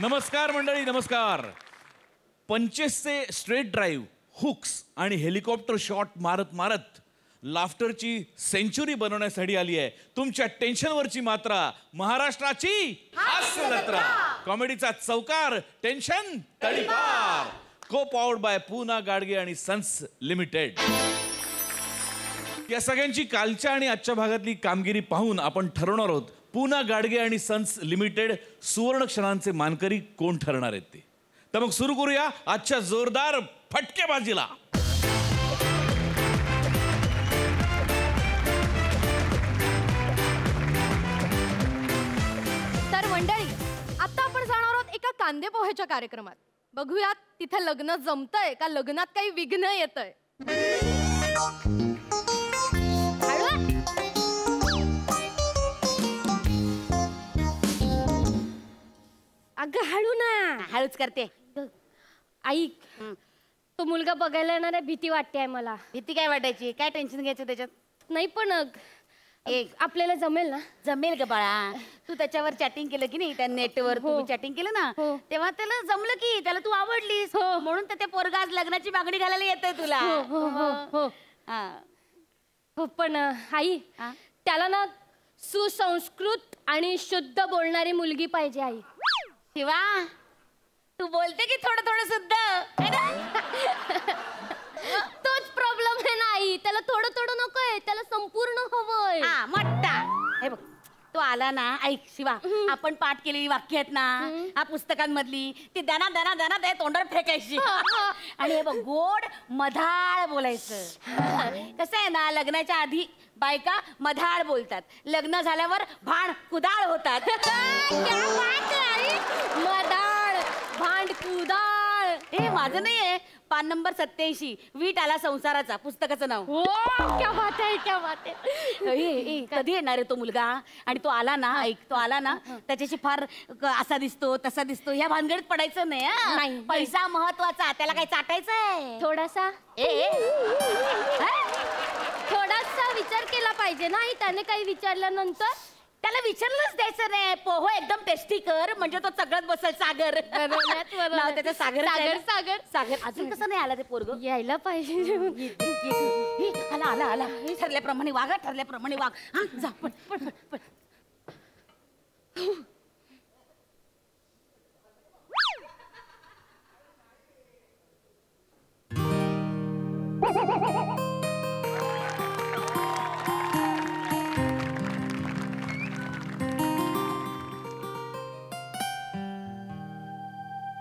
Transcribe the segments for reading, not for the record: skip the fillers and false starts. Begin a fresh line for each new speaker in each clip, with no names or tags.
नमस्कार मंडळी, नमस्कार. पंचेसचे स्ट्रेट ड्राईव्ह, हुक्स आणि हेलिकॉप्टर शॉट मारत मारत लाफ्टरची सेंचुरी बनवण्यासाठी आली आहे तुमच्या टेन्शनवरची मात्रा, महाराष्ट्राची हास्य जत्रा. कॉमेडीचा चौकार, टेन्शन तडीपार. को पॉवर्ड बाय पूना गाडगे आणि सन्स लिमिटेड. या सगळ्यांची कालच्या आणि आजच्या भागातली कामगिरी पाहून आपण ठरवणार आहोत पूना गाडगे आणि सन्स लिमिटेड सुवर्ण क्षणांचे मानकरी कोण ठरणार आहेत ते. तर मग सुरू करूया आजच्या जोरदार फटकेबाजीला.
तर मंडळी, आता आपण जाणार आहोत एका कांदे पोह्याच्या कार्यक्रमात. बघूयात तिथे लग्न जमतंय का लग्नात काही विघ्न येतंय.
अगं हळू ना.
हळूच करते.
ऐक, तो मुलगा बघायला येणार आहे, भीती वाटते मला.
भीती काय वाटायची, काय टेन्शन घ्यायचं त्याच्यात.
नाही पण आपल्याला जमेल ना.
जमेल ग बाळा. तू त्याच्यावर चॅटिंग केलं की नाही, त्या नेटवर तुम्ही चॅटिंग केलं ना, तेव्हा त्याला जमलं की त्याला तू आवडलीस, म्हणून तर ते पोरगा आज लग्नाची मागणी घालायला येतंय तुला.
हो पण आई, त्याला ना सुसंस्कृत आणि शुद्ध बोलणारी मुलगी पाहिजे. आई
शिवा, तू बोलते की थोडं थोडं सुद्धा.
तोच प्रॉब्लेम आहे ना आई. त्याला थोडं थोडं नकोय, त्याला संपूर्ण हवंय.
मोठा. हे बघ, तो आला ना. ऐक शिवा, आपण पाठ केलेली वाक्य आहेत ना पुस्तकांमधली, ती दाना दाना दाना त्या तोंडावर फेकायची. आणि हे बघ, गोड मधाळ बोलायचं. कसं आहे ना, लग्नाच्या आधी बायका मधाळ बोलतात, लग्न झाल्यावर भांड कुदाळ होतात.
मधाळ भांड कुदाळ
हे माझं नाहीये. पान नंबर 87, वीट आला संसाराचा, पुस्तकाचं नाव.
क्या बात आहे, क्या बात आहे.
कधी येणार आहे तो मुलगा? आणि तो आला ना, ऐक, तो आला ना, त्याच्याशी फार असा दिसतो तसा दिसतो ह्या भानगडीत पडायचं नाही. पैसा महत्वाचा, त्याला काय चाटायचंय.
थोडासा थोडासा विचार केला पाहिजे ना. त्याने काही विचारल्यानंतर
त्याला विचारलंच द्यायचं नाही. पोहो एकदम टेस्टी कर, म्हणजे तो सगळ्यात बसेल. सागर नाव त्याचं. सागर
सागर सागर
सागर. अजून कसं नाही आला ते पोरग?
यायला पाहिजे.
आला आला आला. ठरल्याप्रमाणे वागा, ठरल्याप्रमाणे वाग. जा पण पण पण.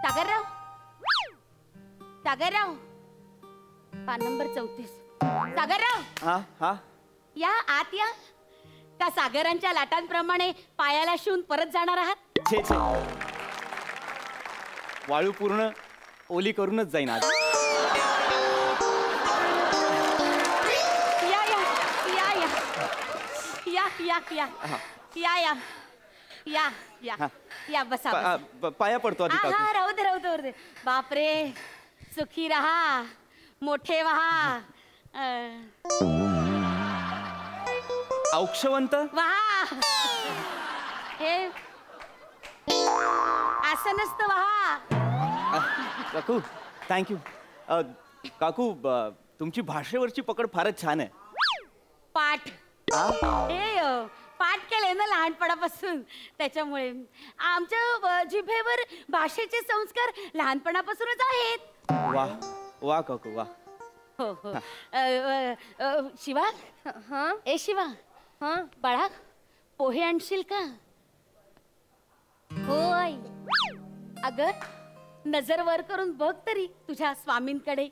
सागरराव, सागरराव, पान नंबर 34. सागरराव, या आत या. का सागरांच्या लाटांप्रमाणे पायाला शिवून परत जाणार आहात?
छे छे, वाळू पूर्ण ओली करूनच जाईन आज.
या या या या या या या या या या या बसा.
पाया पडतो आधी.
राहू दे राहू दे राहू दे. बापरे, सुखी रहा, मोठे व्हा.
औक्षवंत
व्हा. हे असं नसतं. व्हा.
काकू, थँक्यू. काकू, तुमची भाषेवरची पकड फारच छान आहे.
पाठ पाठ केले ना लहानपणापासून, त्याच्यामुळे आमच्या जिभेवर भाषेचे संस्कार लहानपणापासूनच आहेत.
वा वा काकू, वा.
हो हो. शिवा, ए शिवा, बाळा, पोहे आणशील का?
होय.
अगं, नजर वर करून बघ तरी तुझ्या स्वामींकडे.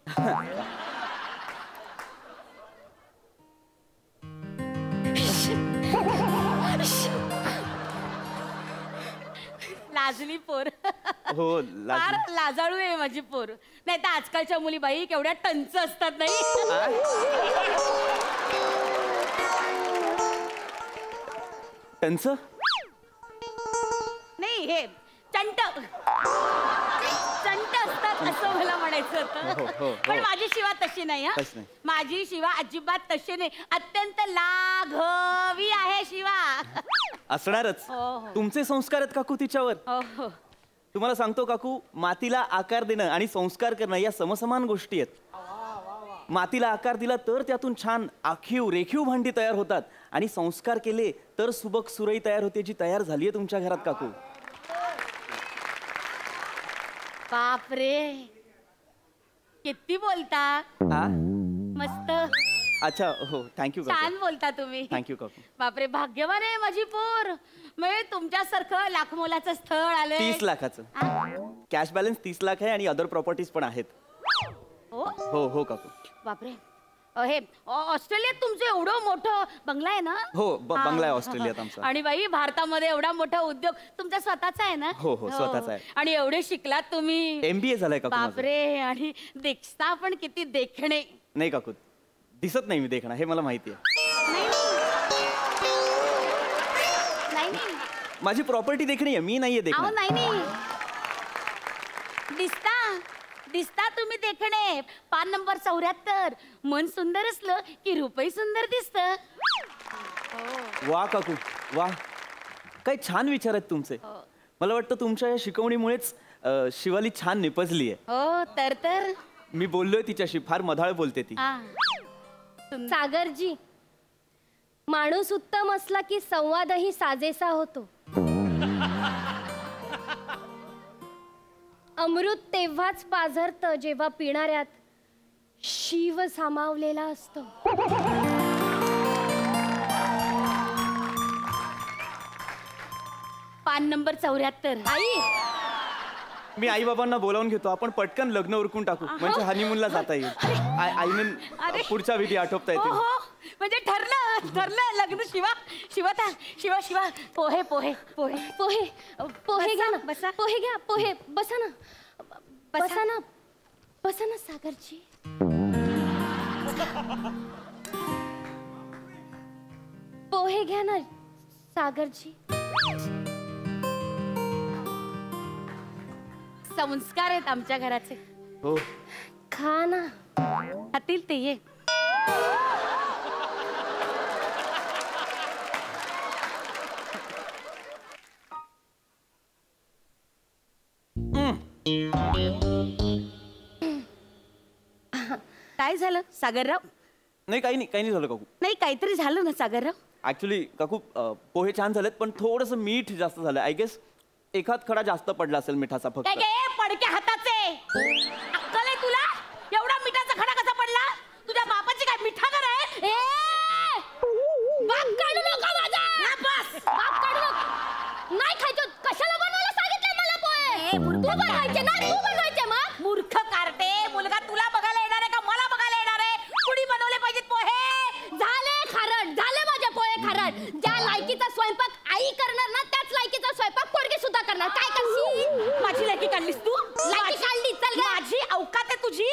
लाजली पोर.
हो,
फार लाजाळू आहे माझी पोर. नाही तर आजकालच्या मुली बाई केवढ्या टंच असतात. नाही
टंच
नाही, हे चंट चंट असतात असं मला म्हणायचं होतं. पण माझी शिवा तशी नाही. माझी शिवा अजिबात तशी नाही. अत्यंत लाघवी आहे शिवा.
असणारच. तुमचे संस्कार आहेत काकू तिच्यावर. तुम्हाला सांगतो काकू, मातीला आकार देणं आणि संस्कार करणं या समसमान गोष्टी आहेत. मातीला आकार दिला तर त्यातून छान आखीव रेखीव भांडी तयार होतात आणि संस्कार केले तर सुबक सुरई तयार होते, जी तयार झाली आहे तुमच्या घरात काकू.
बापरे, किती बोलता.
हा
मस्त,
अच्छा, हो, थँक्यू
छान
काकू.
बोलता तुम्ही.
थँक्यू काकू.
बापरे, भाग्यवान आहे माझी पोर. म्हणजे तुमच्यासारखं लाखमोलाचं स्थळ आलंय.
30 लाखाचं कॅश बॅलन्स 30 लाख आहे आणि अदर प्रॉपर्टीज पण आहेत.
हो
हो हो काकू.
बापरे, हे ऑस्ट्रेलियात तुमचं एवढं मोठं बंगला आहे ना.
हो,
हा.
बंगला आहे ऑस्ट्रेलियात आमचा.
आणि बाई, भारतामध्ये एवढा मोठा उद्योग तुमचा स्वतःचा आहे ना.
हो, हो, स्वतःचा आहे.
आणि एवढे शिकलात तुम्ही.
MBA झालाय काकू माझं.
बापरे, आणि दिसता पण किती देखणे.
नाही काकू, दिसत नाही मी देखणं, हे मला माहिती आहे.
नाही नाही
माझी प्रॉपर्टी देखणी आहे, मी नाहीये
अहो,
देखणं.
नाही दिसता दिसता तुम्ही देखणे. पान नंबर 74. मन सुंदर असलं की रूपही सुंदर दिसत.
वा काकू, वा, काय छान विचार आहेत तुमचे. मला वाटतं तुमच्या या शिकवणीमुळेच शिवाली छान निपजली आहे.
हो तर
मी बोललोय तिच्याशी, फार मधाळ बोलते ती.
हा.
सागरजी, माणूस उत्तम असला की संवादही साजेसा होतो. अमृत तेव्हाच पाझरतं जेव्हा पिणाऱ्यात शिव सामावलेला असतो.
पान नंबर 74.
आई,
मी आई बाबांना बोलावून घेतो, आपण पटकन लग्न उरकून टाकू, म्हणजे हनीमूनला जाता येईल. आय मीन
अरे.
पुढच्या विधी आटोपता
हो
येतील.
हो, म्हणजे ठरलं लग्न. शिवा पोहे पोहे पोहे.
पोहे पोहे घ्या ना.
बसा.
पोहे घ्या, पोहे. बसा ना. बसा ना. बसा ना सागरजी. पोहे घ्या ना सागरजी.
संस्कार आहेत आमच्या घराचे.
हो,
खा ना.
खातील ते. ये. काय झालं सागरराव?
नाही, काही नाही झालं काकू.
नाही, काहीतरी झालं ना सागरराव?
ऍक्च्युली काकू, पोहे छान झालेत, पण थोडंसं मीठ जास्त झालं. आय गेस एखाद खडा जास्त पडला असेल मिठाचा फक्त.
काय काय पडक्या हाताचे अक्कल आहे तुला? एवढा मिठाचा खडा कसा पडला? तुझ्या बापाची काय मिठागर आहे?
बाप काढू नका माझा.
बस.
बाप काढू नका. नाही खायचं. कशाला बनवायला सांगितलं मला पोहे? तू बनवायचे ना, तू बनवायचे मग.
मूर्ख कारटे, मुलगा तुला बघायला येणार आहे का मला बघायला येणार आहे? कुणी बनवले पाहिजेत पोहे?
झाले खारट, झाले माझे पोहे खारट. ज्या लायकीचा स्वयंपाक आई करणार ना, त्याच लायकीचा स्वयंपाक पोरगी सुद्धा करणार. काय करशील?
माझी लायकी काढलीस तू?
लायकी काढली, चल ग.
माझी अवकात आहे तुझी?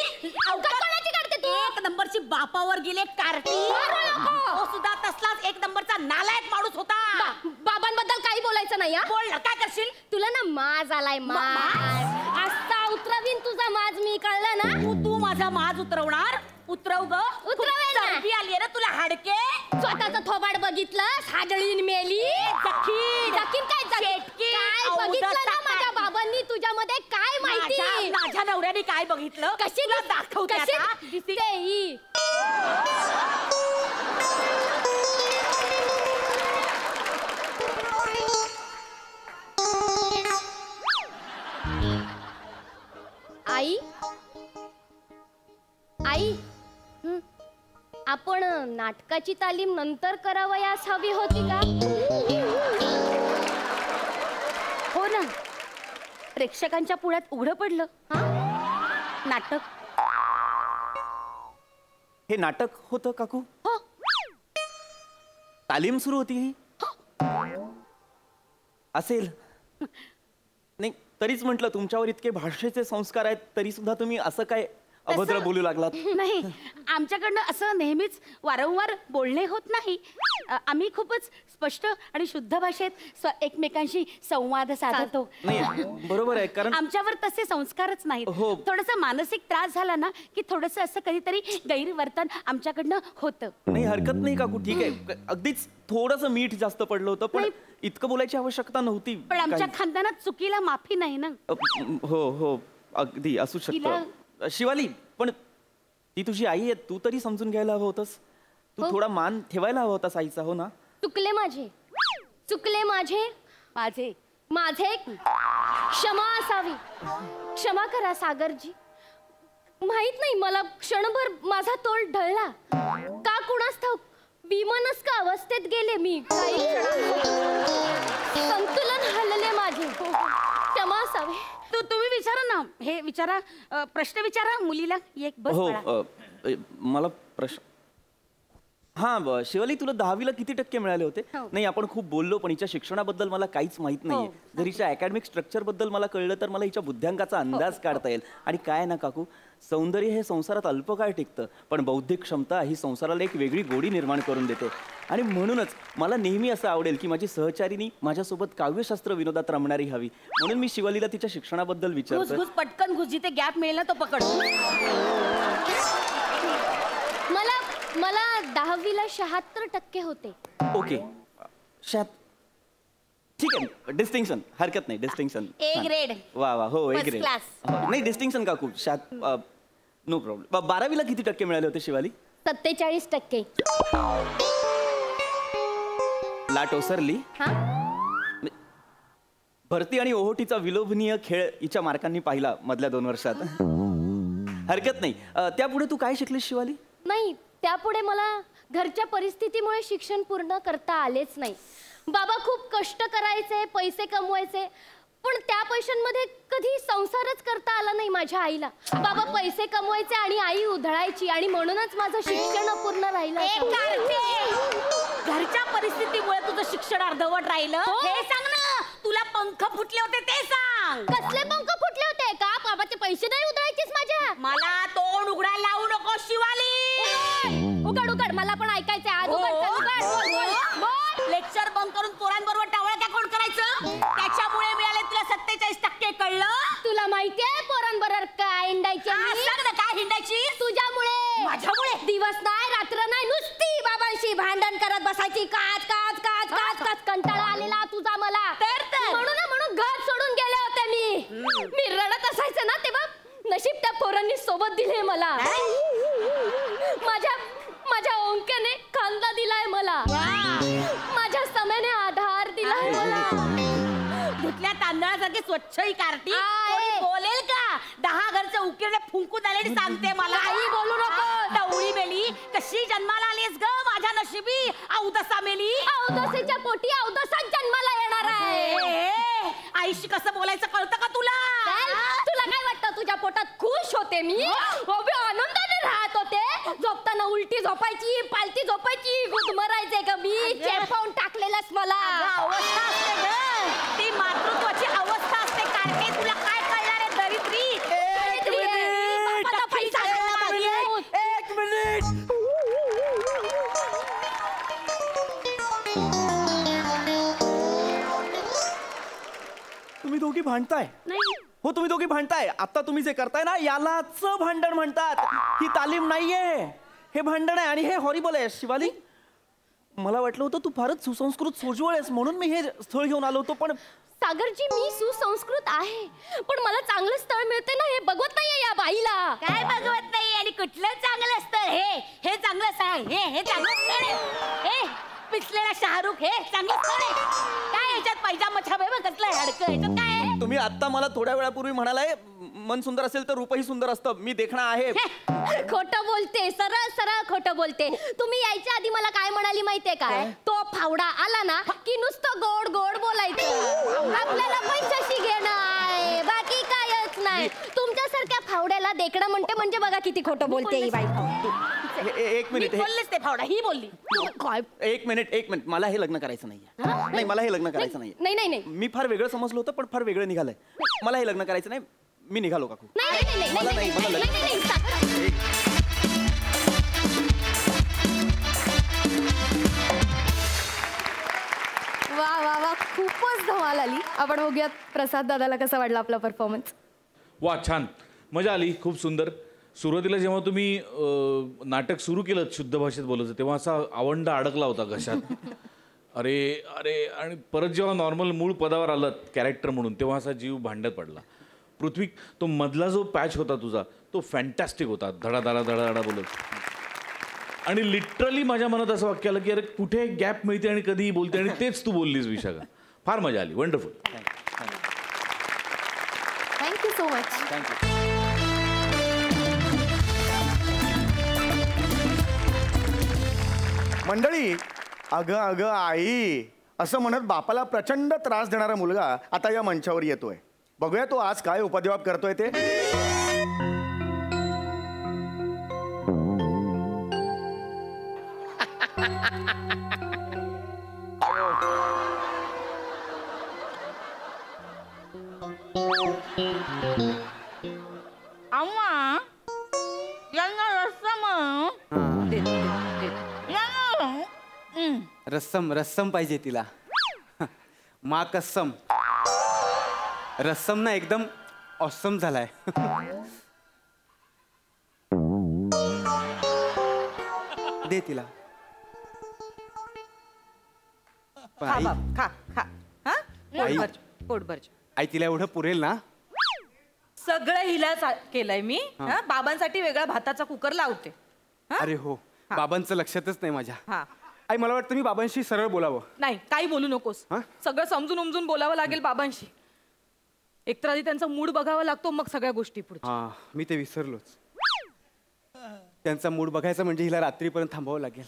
अवकात कोणाची काढते तू?
एक नंबरची बापावर गेले कारटी.
मारू नको.
तो सुद्धा तसलाच एक नंबरचा नालायक माणूस होता.
बाबांबद्दल काही बोलायचं नाही हा.
बोल ना, काय करशील?
तुला ना माज आलाय, माज. असा उतरवीन तुझा माज मी, कळलं ना?
तू माझा माज उतरवणार? उतरव ग.
उतरवेल ना.
चरबी आली आहे ना तुला, हाडके.
स्वतःचं थोबाड बघितलं, साजळीन मेली.
जखीन.
जखीन काय जखीन?
शेटकी.
काय बघितलं ना माझ्या बाबांनी तुझ्यामध्ये? काय माहिती?
माझ्या नवऱ्याने काय बघितलं?
कशी
तुला दाखवते
कशी
आता.
दिसते ही? आई, आई, आपण नाटकाची तालीम नंतर करावयास हवी होती का?
हो ना, प्रेक्षकांच्या पुढ्यात उघडं पडलं. नाटक.
हे नाटक होतं काकू?
हो.
तालीम सुरू होती ही? असेल. नाही, तरीच म्हटलं तुमच्यावर इतके भाषेचे संस्कार आहेत, तरी सुद्धा तुम्ही असं काय अभद्र बोलू लागलात.
नाही, आमच्याकडनं असं नेहमीच वारंवार बोलणे होत नाही. आम्ही खूपच स्पष्ट आणि शुद्ध भाषेत एकमेकांशी संवाद साधतो.
नाही बरोबर आहे, कारण
आमच्यावर तसे संस्कारच नाहीत.
हो.
थोडासा मानसिक त्रास झाला ना की थोडस असं कधीतरी गैरवर्तन आमच्याकडनं होतं.
नाही हरकत नाही काकू, ठीक आहे. अगदीच थोडस मीठ जास्त पडलं होतं, पण इतकं बोलायची आवश्यकता नव्हती.
पण आमच्या
काही.
खानदानात चुकीला माफी नाही ना.
हो हो अगदी असू शकतं. शिवाली, पण ती तुझी आई आहे, तू तरी समजून घ्यायला हवं होतंस. तू थोडा मान ठेवायला हवा होतास आईचा, हो ना?
चुकले माझे
माझे
माझे क्षमा असावी. क्षमा करा सागरजी. माहित नाही मला क्षणभर माझा तोल ढळला का कुणास ठाऊक. विमनस्क का अवस्थेत गेले मी. काही संतुलन हलले माझे. क्षमा असावी.
तुम्ही विचारा ना, हे विचारा, प्रश्न विचारा मुलीला. एक बस
हो
बाळा.
मला प्रश्न. हा शिवाली, तुला 10वीला किती टक्के मिळाले होते?
हो.
नाही आपण खूप बोललो, पण हिच्या शिक्षणाबद्दल मला काहीच माहित नाहीये.
हो.
जर हिच्या अकॅडमिक स्ट्रक्चर बद्दल मला कळलं तर मला हिच्या बुद्ध्यांकाचा अंदाज काढता येईल. आणि काय ना काकू, सौंदर्य हे संसारात अल्पकाळ टिकतं, पण बौद्धिक क्षमता ही संसाराला एक वेगळी गोडी निर्माण करून देते. आणि म्हणूनच मला नेहमी असं आवडेल की माझी सहचारिणी माझ्यासोबत काव्यशास्त्र विनोदात रमणारी हवी. म्हणून मी शिवालीला तिच्या शिक्षणाबद्दल
घुस
विचारतो.
घुस पटकन घुस, जिथे गॅप मिळेल ना तो पकड.
मला 10वीला 76% होते.
ओके, ठीक आहे. डिस्टिंक्शन, हरकत नाही. डिस्टिंक्शन.
A grade.
वा वा, हो, A
First
grade.
class.
नाही डिस्टिंक्शन काकू. No problem. 12वीला किती टक्के मिळाले होते शिवाली?
47%.
लाट ओसरली.
हा
भरती आणि ओहोटीचा विलोभनीय खेळ हिच्या मार्कांनी पाहिला मधल्या 2 वर्षात. हरकत नाही. त्यापुढे तू काय शिकलीस शिवाली?
नाही, त्यापुढे मला घरच्या परिस्थितीमुळे शिक्षण पूर्ण करता आलेच नाही. बाबा खूप कष्ट करायचे, पैसे कमवायचे, पण त्या पैशांमध्ये कधी संसारच करता आला नाही माझ्या आईला. बाबा पैसे कमवायचे आणि आई उधळायची, आणि म्हणूनच माझं शिक्षण अपूर्ण राहिलं.
घरच्या परिस्थितीमुळे तुझं शिक्षण अर्धवट राहिलं.
हो.
हे सांग ना, तुला पंख फुटले होते ते सांग.
कसले पंख फुटले होते का? बाबाचे पैसे नाही उधळायचेस माझ्या.
मला तोंड उघडायला लावू नको शिवाली.
उघड उघड, मला पण ऐकायचंय आज. उघड चल, उघड. बोल, बोल, बोल.
लेक्चर बंद करून पोरांबरोबर टावळ्या कोण करायचं? त्याच्यामुळे मिळाले तुला 47% कळलं?
तुला माहितीये पोरांबरोबर काय हिंडायचे
हा,
मी?
सांग ना काय हिंडायची?
तुझ्यामुळे.
माझ्यामुळे?
दिवस नाही रात्र नाही, नुसती बाबांशी भांडण करत बसायची. काच काच काच काच काच. कंटाळा आलेला तुझा मला. म्हणून घर सोडून गेले होते मी रडत असायचे ना तेव्हा नशीब त्या पोरांनी सोबत दिले मला. माझ्या ओंक्याने खांदा दिलाय मला. माझ्या समेने आधार दिलाय मला.
धुतल्या तांदळासारखी स्वच्छ ही कार्टी
आहे.
कोणी बोलेल का? 10 घरचे उकिरडे फुंकून आलेली सांगते मला.
काही बोलू नको.
टवळी मेली, कशी जन्माला आलीस ग माझ्या नशिबी? औदसा मेली.
अवदसेच्या पोटी अवदसाच जन्माला येणार आहे.
आईशी कसं बोलायचं कळतं का तुला?
तुला काय वाटतं तुझ्या पोटात खुश होते मी? आनंदाने राहत होते. झोपताना उलटी झोपायची, पालती झोपायची, गुदमरायचे का मी? चेपवून टाकलेलंस मला.
अवस्था असते ग, ती मातृत्वाची अवस्था असते. कार्टे तुला काय कळणार आहे दरिद्री? बापाचा पैसा गेला मागे.
एक मिनिट. तुम्ही दोघी भांडताय?
नाही.
हो, तुम्ही दोघी भांडताय. आता तुम्ही जे करताय ना यालाच भांडण म्हणतात. ही तालीम नाहीये, हे भांडण आहे. आणि हे हॉरिबल आहे. शिवाली, मला वाटलं होतं तू फारच सुसंस्कृत सोज्वळ आहेस, म्हणून मी हे स्थळ घेऊन आलो होतो. पण
सागरजी, मी सुसंस्कृत आहे, पण मला चांगलं स्थळ मिळते ना हे बघवत नाहीये या बाईला.
काय बघवत नाही? आणि कुठलं चांगलं स्थळ? हे चांगलं स्थळ. हे चांगलं स्थळ आहे. हे पिचलेला शाहरुख, हे चांगलं स्थळ आहे. काय याच्यात पैजामा छाप आहे? कसलं हडकं याच्यात काय आहे?
तुम्ही आता मला थोड्या वेळापूर्वी म्हणालाय मन सुंदर असेल तर रूपही सुंदर असतं. मी देखणं आहे.
खोटं बोलते, सरळ सरळ खोटं बोलते. तुम्ही यायच्या आधी मला काय म्हणाली माहितीये काय? तो फावडा आला ना की नुसतं गोड गोड बोलायचं. आपल्याला पैशाशी घेणं आहे, बाकी कायच नाही. तुमच्यासारख्या फावड्याला देखणं म्हणते म्हणजे बघा किती खोटं बोलते ही बाई.
एक
मी
मिनिट.
बोललेच ते फावडा, ही बोलली.
काय?
एक मिनिट. मला हे लग्न करायचं नाहीये. नाही, मला हे लग्न करायचं नाहीये.
नाही नाही नाही
मी फार वेगळं समजलं होतं, पण फार वेगळं निघालंय. मला हे लग्न करायचं नाही. मी निघालो काकू.
नाही नाही नाही
मला
नाही
नाही, मला
नाही नाही सागर. वा वा वा, खूपच धमाल आली. आपण बघूयात प्रसाद दादाला कसा वाटला आपला परफॉर्मन्स.
वा छान, मजा आली, खूप सुंदर. सुरुवातीला जेव्हा तुम्ही नाटक सुरू केलं शुद्ध भाषेत बोलायचं तेव्हा असा आवंडा अडकला होता घशात. अरे अरे, आणि परत जेव्हा नॉर्मल मूळ पदावर आलं कॅरेक्टर म्हणून तेव्हा असा जीव भांड्यात पडला. पृथ्वी, तो मधला जो पॅच होता तुझा तो फॅन्टॅस्टिक होता, धडाधडा धडाधडा बोलत. आणि लिटरली माझ्या मनात असं वाक्य आलं की अरे कुठे गॅप मिळते आणि कधीही बोलते, आणि तेच तू बोललीस विशाखा. फार मजा आली, wonderful.
Thank you so much.
Thank you.
मंडळी, अगं अगं आई असं म्हणत बापाला प्रचंड त्रास देणारा मुलगा आता या मंचावर येतोय. बघूया तो आज काय उपद्व्याप करतोय ते.
अम्मा, यांना रस्सम.
रस्सम रस्सम पाहिजे तिला. मा कसम. रस्सम ना एकदम ऑसम झालाय. दे तिला. पण
खा
आई,
बाप, खा खा. हा?
आई.
पोट भर, पोट भर.
आई तिला एवढं पुरेल ना?
सगळं हिला केलंय मी. हा, बाबांसाठी वेगळा भाताचा कुकर लावते. हा?
अरे हो, बाबांचं लक्षातच नाही माझ्या.
हा.
आई मला वाटतं मी बाबांशी सरळ बोलावं.
नाही, काही बोलू नकोस.
हा?
सगळं समजून उमजून बोलावं लागेल बाबांशी. एकतर आधी त्यांचा मूड बघावा लागतो, मग सगळ्या गोष्टी पुढच्या.
हा, मी ते विसरलोच. त्यांचा मूड बघायचा म्हणजे हिला रात्रीपर्यंत थांबावं लागेल.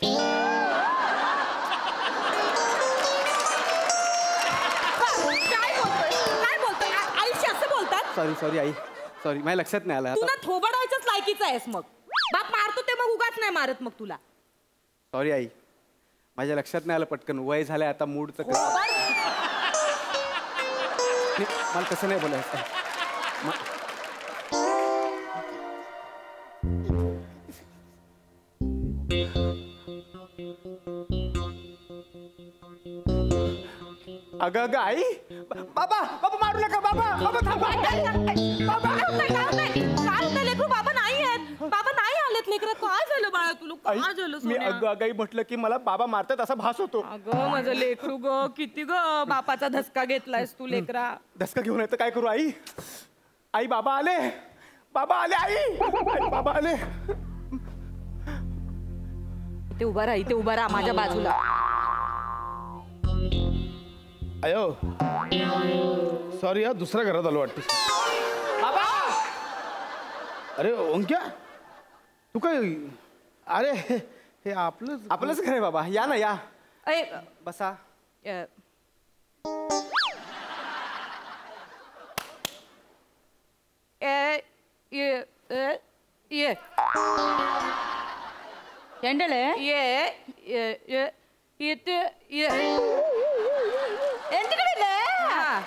काय बोलतोय? आईशी असं बोलतात?
सॉरी सॉरी आई, सॉरी, माझ्या लक्षात नाही आलं
तू
आता.
ना थोबडायच्याच लायकीचा आहेस. मग बाप मारतो ते मग उगाच नाही मारत मग तुला.
सॉरी आई, माझ्या लक्षात नाही आलं पटकन. वय झालंय आता, मूडचं मला तसं नाही बोलायचं. अगं अगं आई, बाबा बाबा मारू नका. बाबा बाबा थांबा.
काय लेकरू, बाबा नाही आहेत. बाबा नाही आलेत लेकरं. काय झालं बाळा तुला?
आई,
काय झालं
मी
सोन्या?
अगं अगं आई म्हटलं की मला बाबा मारतात असा भास होतो.
अगं माझं लेकरू ग, किती ग बापाचा धसका घेतलायस तू लेकरा.
धसका घेऊन येतं काय करू आई? आई बाबा आले, बाबा आले. आई, आई बाबा आले.
ते उभा राहा, इथे उभा राहा माझ्या बाजूला.
अयो सॉरी या, दुसऱ्या घरात आलो वाटतं.
बाबा,
अरे ओंक्या, तू काय? अरे हे आपलंच
आपलंच घर आहे बाबा. या ना, या
अय,
बसा.
अ, ये
कॅन्डल आहे.
येते ये.
यांच्याकडे काय?
हा.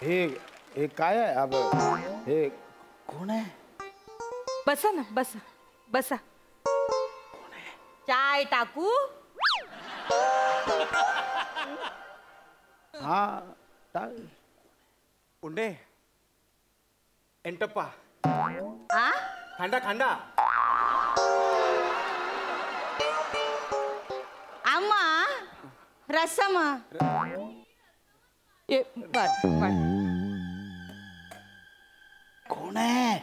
ये.
हे काय आहे? अब हे कोण आहे?
बसा ना, बसा बसा.
चाय टाकू?
हा
पुंडे, एंटप्पा,
हा?
खांडा खांडा.
अम्मा, रसम.
ये बर.
कोण आहे?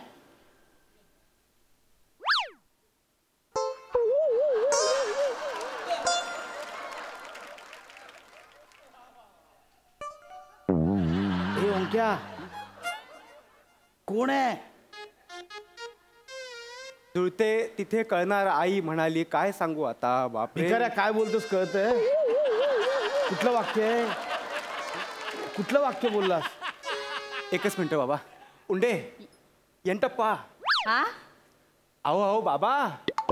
हे ओंक्या, कोण आहे?
जुळते तिथे कळणार. आई म्हणाली. काय सांगू आता बापरे.
भिकाऱ्या, काय बोलतोस कळतंय? कुठलं वाक्य आहे? कुठलं वाक्य बोललास?
एकच मिनिट बाबा. उंडे, एंटप्पा.
हा?
अहो अहो बाबा.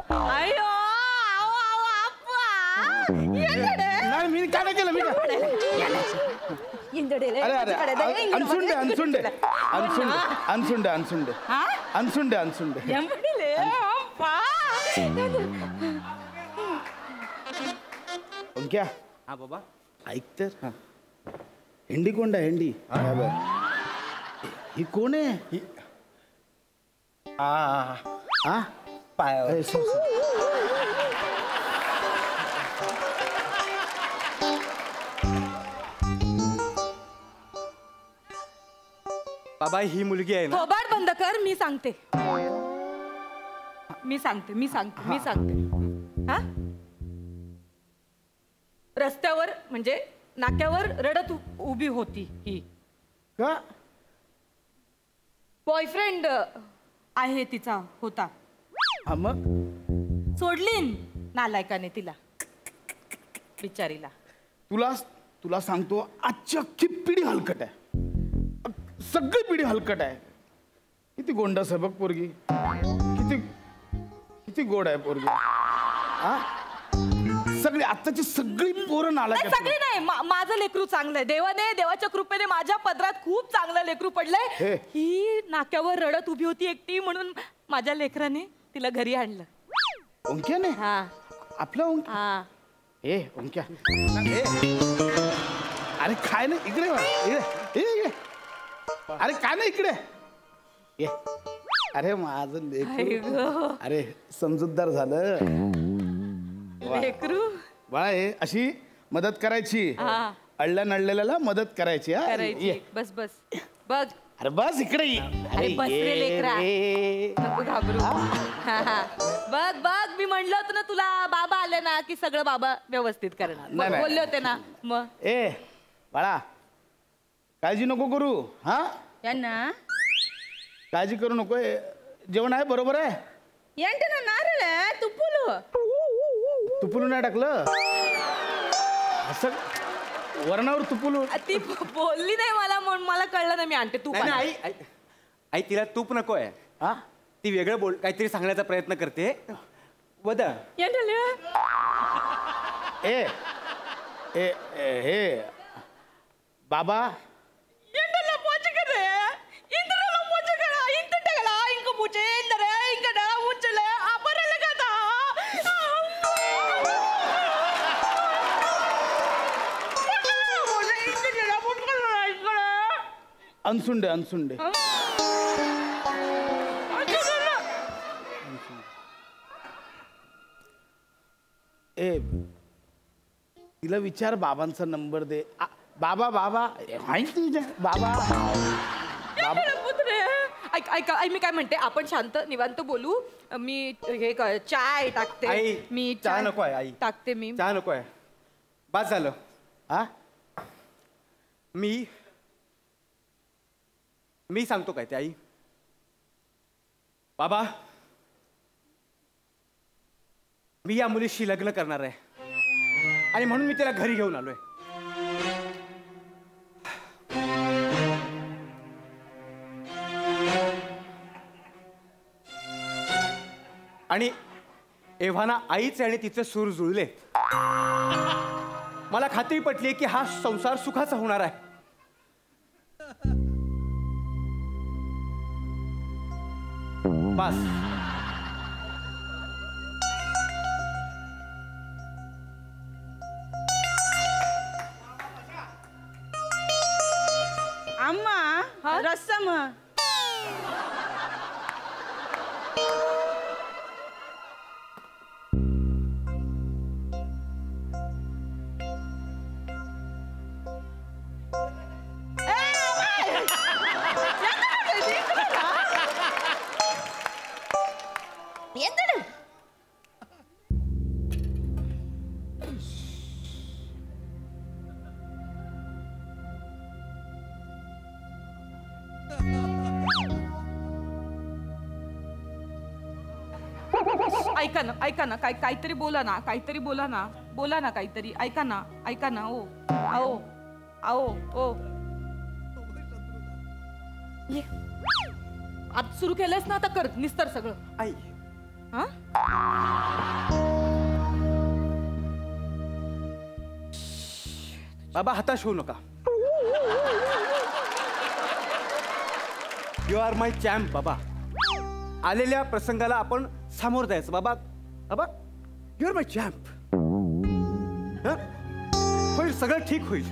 अयो, आओ, आओ, आप्पा.
नाही, मी काय नाही केलं. मी काय
इंदुडे
अरे अरे अनसुंडे अनसुंडे अनसुंडे अनसुंडे अनसुंडे अनसुंडे अनसुंडे क्या
हा बाबा
ऐक तर हेंडी कोण आहे हेंडी ही कोण आहे ही हा पाय
बाबा ही मुलगी आहे ना
थोबाड बंद कर. मी सांगते हा रस्त्यावर म्हणजे नाक्यावर रडत उभी होती ही.
का
बॉयफ्रेंड आहे तिचा होता.
हा मग
सोडलीन नालायकाने तिला बिचारीला.
तुला सांगतो आजची अख्खी पिढी हलकट आहे. सगळी पिढी हलकट आहे. किती गोंडस आहे बघ पोरगी. किती गोड आहे पोरगी. सगळी आत्ताची सगळी पोरं नालायक आहेत.
सगळी नाही माझं लेकरू चांगलंय. देवाच्या कृपेने माझ्या पदरात खूप चांगलं लेकरू पडलंय. ही नाक्यावर रडत उभी होती एकटी म्हणून माझ्या लेकराने तिला घरी आणलं.
ओंक्याने
हा
आपला ओंक्या
हा
ए ओंक्या अरे काय ना इकडे इकडे अरे काय ना इकडे ये. अरे माझं लेकरू अरे समजूतदार झालं
लेकरू.
बाळा हे अशी मदत करायची. अडल्या नडलेल्याला मदत करायची.
करायची. बस बघ.
अरे बस इकडे ये.
अरे बस रे लेकरा. नको घाबरू. बघ मी म्हणलं होतं ना तुला बाबा आले ना की सगळं बाबा व्यवस्थित करणार.
नाही.
बोलले होते ना मग.
ए बाळा काळजी नको करू. हा
यांना
काळजी करू नको. जेवण आहे बरोबर आहे.
यांना नारळ
तुपुलू नाही टाकलं असं वरणावर तुपुलू.
ती बोलली नाही मला म्हणून मला कळलं ना. मी आणते तू
आई आई तिला तूप नको आहे.
हा
ती वेगळं बोल काहीतरी सांगण्याचा प्रयत्न करते. वदा
ए ए हे बाबा अनसुंडे ए तिला विचार बाबांचा नंबर दे. बाबा माहिती तुझ्या बाबा
ऐका मी काय म्हणते आपण शांत निवांत बोलू. मी हे चाय टाकते.
आई,
मी
चहा नको आहे, आई.
टाकते मी.
चहा नको आहे. बस झालं.
हा
मी सांगतो काय ते आई. बाबा मी या मुलीशी लग्न करणार आहे आणि म्हणून मी तिला घरी घेऊन आलोय. आणि एव्हाना आईचे आणि तिचे सूर जुळले. मला खात्री पटली की हा संसार सुखाचा होणार आहे. बस
अम्मा रस्सम ऐका ना काहीतरी बोला ना काहीतरी. ऐका ना ओ ये आता सुरू केलंयस ना आता कर निस्तर सगळं.
आई
हा
बाबा हताश होऊ नका.
यू आर माय चॅम्प बाबा. आलेल्या प्रसंगाला आपण सामोर द्यायचं बाबा. बाबा यू आर माय चॅम्प. होईल, सगळं ठीक होईल.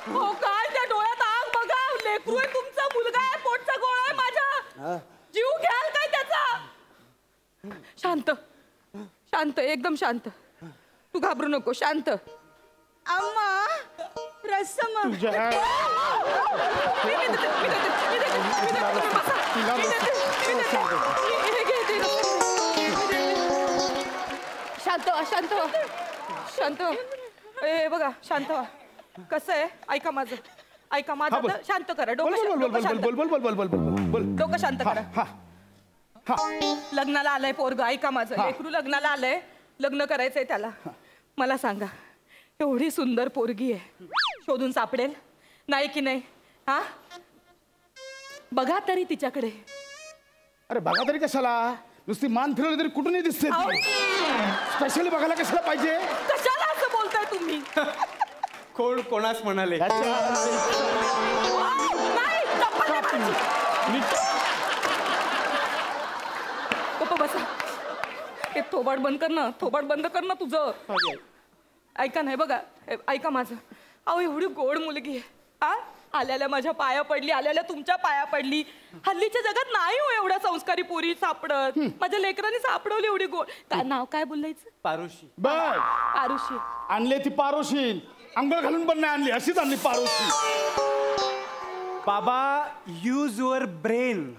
हो काय त्या डोळ्यात आग बघा. लेकरू आहे तुमचा, मुलगा आहे, पोटचा गोळा आहे माझा. जीव घ्याल काय त्याचा? शांत शांत, एकदम शांत. तू घाबरू नको, शांत. अम्मा रसम. शांत व्हा, शांत व्हा, शांत व्हा. ए बघा, शांत व्हा. कसं आहे, ऐका माझं, ऐका माझं. आता शांत करा डोकं शांत करा. लग्नाला आलंय पोरग, ऐका माझं. लेकरू लग्नाला आलंय, लग्न करायचंय त्याला. मला सांगा, एवढी सुंदर पोरगी आहे, शोधून सापडेल नाही की नाही? हा, बघा तरी तिच्याकडे.
अरे बघा तरी कशाला, नुसती मान फिरवली तरी कुठूनही दिसते. स्पेशली बघायला कशाला पाहिजे?
कशाला असं बोलताय तुम्ही?
कोण कोणास म्हणाले?
बसा. हे थोबाड बंद कर ना, थोबाड बंद कर ना तुझं. ऐका नाही, बघा ऐका माझं. अहो एवढी गोड मुलगी आहे. आल्याला माझ्या पाया पडली, आल्याला तुमच्या पाया पडली. हल्लीच्या जगात नाही हो एवढ्या संस्कारी पोरी सापडत. माझ्या लेकरांनी सापडवली एवढी गोड. नाव काय बोलायचं?
पारुशी.
बर,
आरुषी
आणली ती पारोशी. अंघोळ घालून पण नाही आणली, अशीच आणली पारोशी.
बाबा यूज युअर ब्रेन.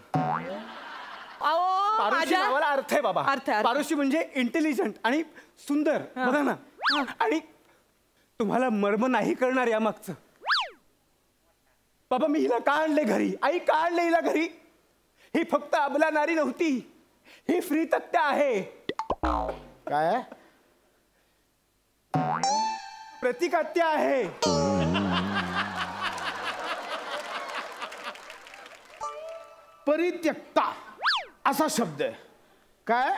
पारुशी नावाला अर्थ आहे बाबा. पारुशी म्हणजे इंटेलिजंट आणि सुंदर. बघा ना. आणि तुम्हाला मर्म नाही करणार या मागचं. बाबा मी हिला का आणले घरी? आई का आणले हिला घरी? ही फक्त अबला नारी नव्हती, ही फ्री तक्त्या आहे.
काय?
प्रतिकात्या आहे.
परित्यक्ता असा शब्द आहे. काय?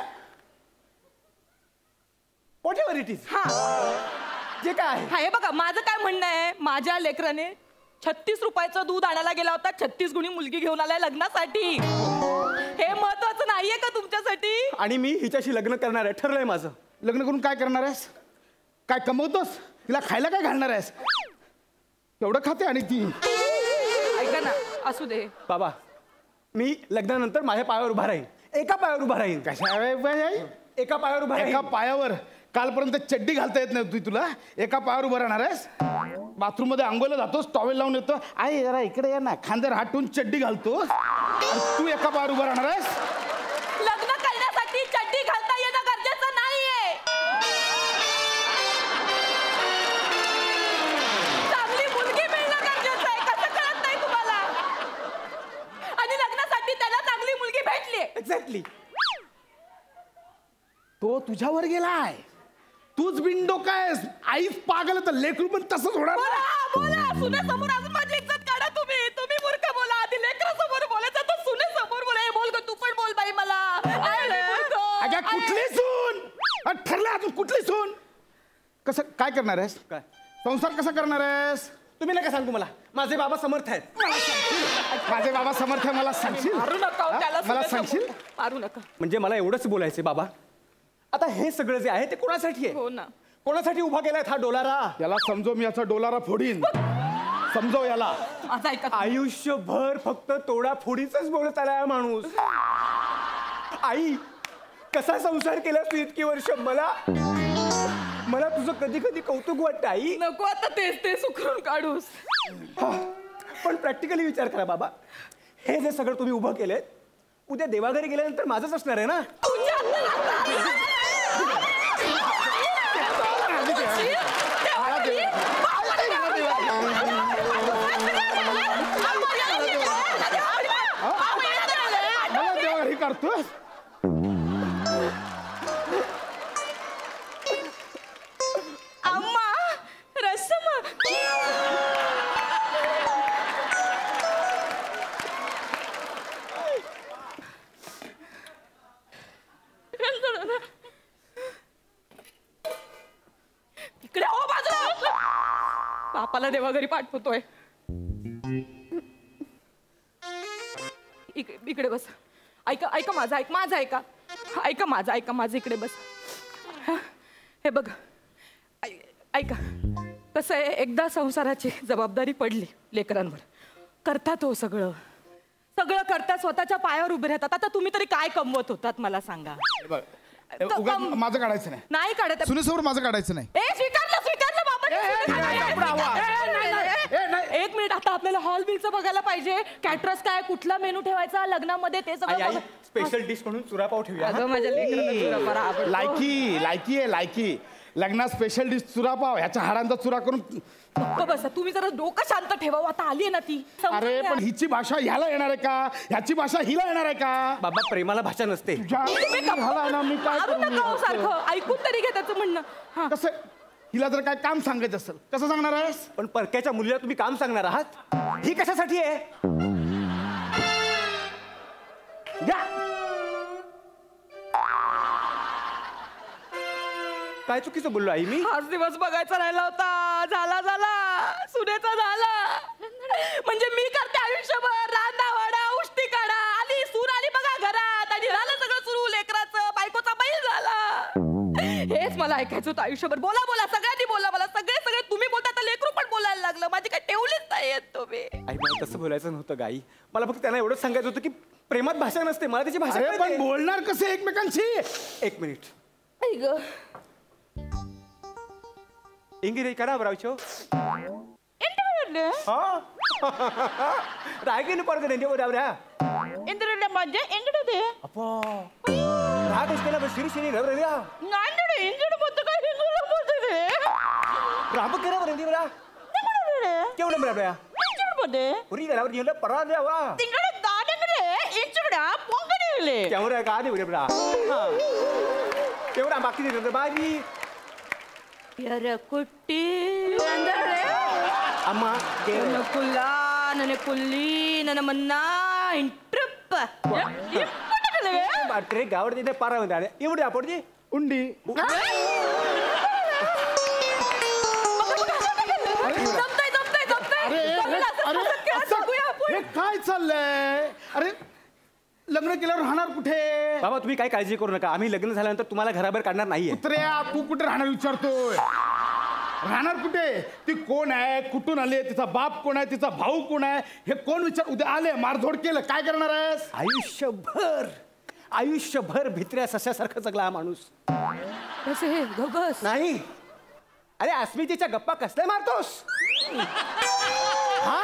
What ever it is. जे काय आहे.
हे बघा, माझं काय म्हणणं आहे, माझ्या लेकराने 36 रुपयाचं दूध आणायला गेला होता, 36 गुणी मुलगी घेऊन आलाय लग्नासाठी. हे महत्वाचं नाहीये का तुमच्यासाठी?
आणि मी हिच्याशी लग्न करणार आहे, ठरलंय माझं.
लग्न करून काय करणार आहेस? काय कमवतोस? तिला खायला काय घालणार आहेस? एवढं खाते आणि ती.
ऐका ना, असू दे
बाबा. मी लग्नानंतर माझ्या पायावर उभा राहीन, एका पायावर उभा राहीन.
कशा
एका पायावर उभा राहीन.
एका पायावर? कालपर्यंत चड्डी घालता येत नव्हती तुला, एका पायावर उभं राहणार आहेस? बाथरूम मध्ये आंघोळीला जातोस, टॉवेल लावून येतो, आई जरा इकडे ये ना, खांद्यावर हात ठेवून चड्डी घालतोस. तू एका पायावर उभं राहणार आहेस?
लग्न करण्यासाठी चड्डी घालता येणं गरजेचं नाहीये. चांगली मुलगी मिळणं गरजेचं आहे. कसं कळत नाही तुम्हाला? आणि लग्नासाठी त्याला चांगली मुलगी भेटली.
एक्झॅक्टली.
तो तुझ्यावर गेलाय, तूच बिंडो काय. आईच पागल तर लेकरू पण तसंच होणार.
बोला सुनेसमोर अजून माझी इज्जत काढा तुम्ही. तुम्ही मूर्ख बोला. आधी लेकरासमोर बोलायचं तर सुनेसमोर बोला. हे बोल ग, तू पण बोल बाई मला.
अगं कुठली सून? ठरलं अजून कुठली सून? कसं काय करणार आहेस?
काय
संसार कसा करणार आहेस?
तुम्ही नका सांगू मला. माझे बाबा समर्थ आहेत.
माझे बाबा समर्थ आहे, मला सांगशील?
मारू नका त्याला.
मला सांगशील?
मारू नका.
म्हणजे मला एवढंच बोलायचंय बाबा. आता हे सगळं जे आहे ते कोणासाठी आहे?
हो ना.
कोणासाठी उभा केलाय हा डोलारा?
याला समजव, मी याचा डोलारा फोडीन. समजव याला.
माझा ऐका.
आयुष्यभर फक्त तोडाफोडीच बोलत आलाय माणूस. आई कसा संसार केलास तू इतकी वर्ष? मला तुझं कधी कधी कौतुक वाटतं आई.
नको आता तेच उकरून काढूस.
पण प्रॅक्टिकली विचार करा बाबा. हे जे सगळं तुम्ही उभं केलंय, उद्या देवाघरी गेल्यानंतर माझंच असणार आहे ना.
देवाघरी करतोस?
बापाला देवाघरी पाठवतोय. इकडे बस. ऐका ऐका माझं ऐका ऐका माझं इकडे बस. हे बघ ऐका, कसं आहे, एकदा संसाराची जबाबदारी पडली लेकरांवर, करतात हो सगळं करतात, स्वतःच्या पायावर उभे राहतात. आता तुम्ही तरी काय कमवत होतात मला सांगा.
माझं काढायचं
नाही काढत
सुनेसमोर माझं काढायचं नाही.
स्वीकारलं बाबा. एक मिनिट, आता आपल्याला हॉल बिलचं बघायला पाहिजे. कॅटरस काय, कुठला मेनू ठेवायचा लग्नामध्ये ते सगळं.
स्पेशल डिश म्हणून चुरापाव ठेवूया.
माझ्या लेकरांना
लायकी आहे लायकी. लग्नात स्पेशल डिश चुरापाव, ह्याच्या हाडांचा चुरा करून.
बसा तुम्ही जरा डोकं शांत ठेवा. आता आली आहे ना ती.
अरे पण हिची भाषा ह्याला येणार आहे का, ह्याची भाषा हिला येणार आहे का?
बाबा प्रेमाला भाषा नसते.
मी काय
सारखं ऐकून तरी घे त्याचं म्हणणं.
कसं हिला जर काय काम सांगायचं असेल कसं सांगणार आहेस?
पण परक्याच्या मुलीला तुम्ही काम सांगणार आहात? ही कशासाठी आहे? काय चुकीचं बोललो आई मी?
हाच दिवस बघायचा राहिला होता. झाला सुनेचा झाला. म्हणजे मी करते आयुष्यभर रांना वाडा उष्टी काढा. आली सून आली बघा घरात आणि झालं सगळं सुरू. लेकराचं बायकोचा बैल झाला. हेच मला ऐकायचं होतं आयुष्यभर. बोला सगळ्यांनी बोला. मला सगळे तुम्ही बोलता तर लेकरू पण बोलायला लागलं. माझी काय ठेवलीच नाही येत तुम्ही.
आई मला तसं बोलायचं नव्हतं गाई. मला फक्त त्यांना एवढंच सांगायचं होतं की प्रेमात भाषा नसते. मला त्याची भाषा
अरे पण
कळते.
बोलणार कसे एकमेकांशी?
एक मिनिट. इंगिरे करा बरावचो. रायगिन पर्ग नेंदेवरावरा.
इंद्रले म्हणजे इंद्रदे.
अप्पा. राग असतेला शिरी रवरव्या.
नांदडे इंद्र बोलतो काय हिंदूला बोलतो रे.
राम करा नेंदेवरा. केवढं बरावरा.
इंद्रमध्ये
पुरी घरावर येऊन परा द्यावा.
तिंगडे दाडगरे इंद्रडा पोंगडे.
केवढं का देऊ रे बरा. केवढा बाकी दे बाजी.
यार कुट्टी
अम्मा
ನನ್ನ ಕುಲ್ಲ ನನ್ನ ಕುಲ್ಲಿ ನನ್ನ ಮನ್ನ ಇಂಟ್ರಪ್ಪ
बाटरे गावडीने पारा म्हणते एवढी आपडजी
उंडी. हे काय चाललंय? अरे लग्न केल्यावर राहणार कुठे?
बाबा तुम्ही काय काळजी करू नका. आम्ही लग्न झाल्यानंतर तुम्हाला घराबाहेर काढणार नाहीये.
कुत्र्या तू कुठे राहणार विचारतोय? राहणार कुठे? ती कोण आहे, कुठून आले, तिचा बाप कोण आहे, तिचा भाऊ कोण आहे, हे कोण विचार? उद्या आले मारझोड केलं काय करणार आहेस?
आयुष्यभर भित्र्या सशासारखं जगला हा माणूस. नाही. अरे अस्मितेच्या गप्पा कसल्या मारतोस? हा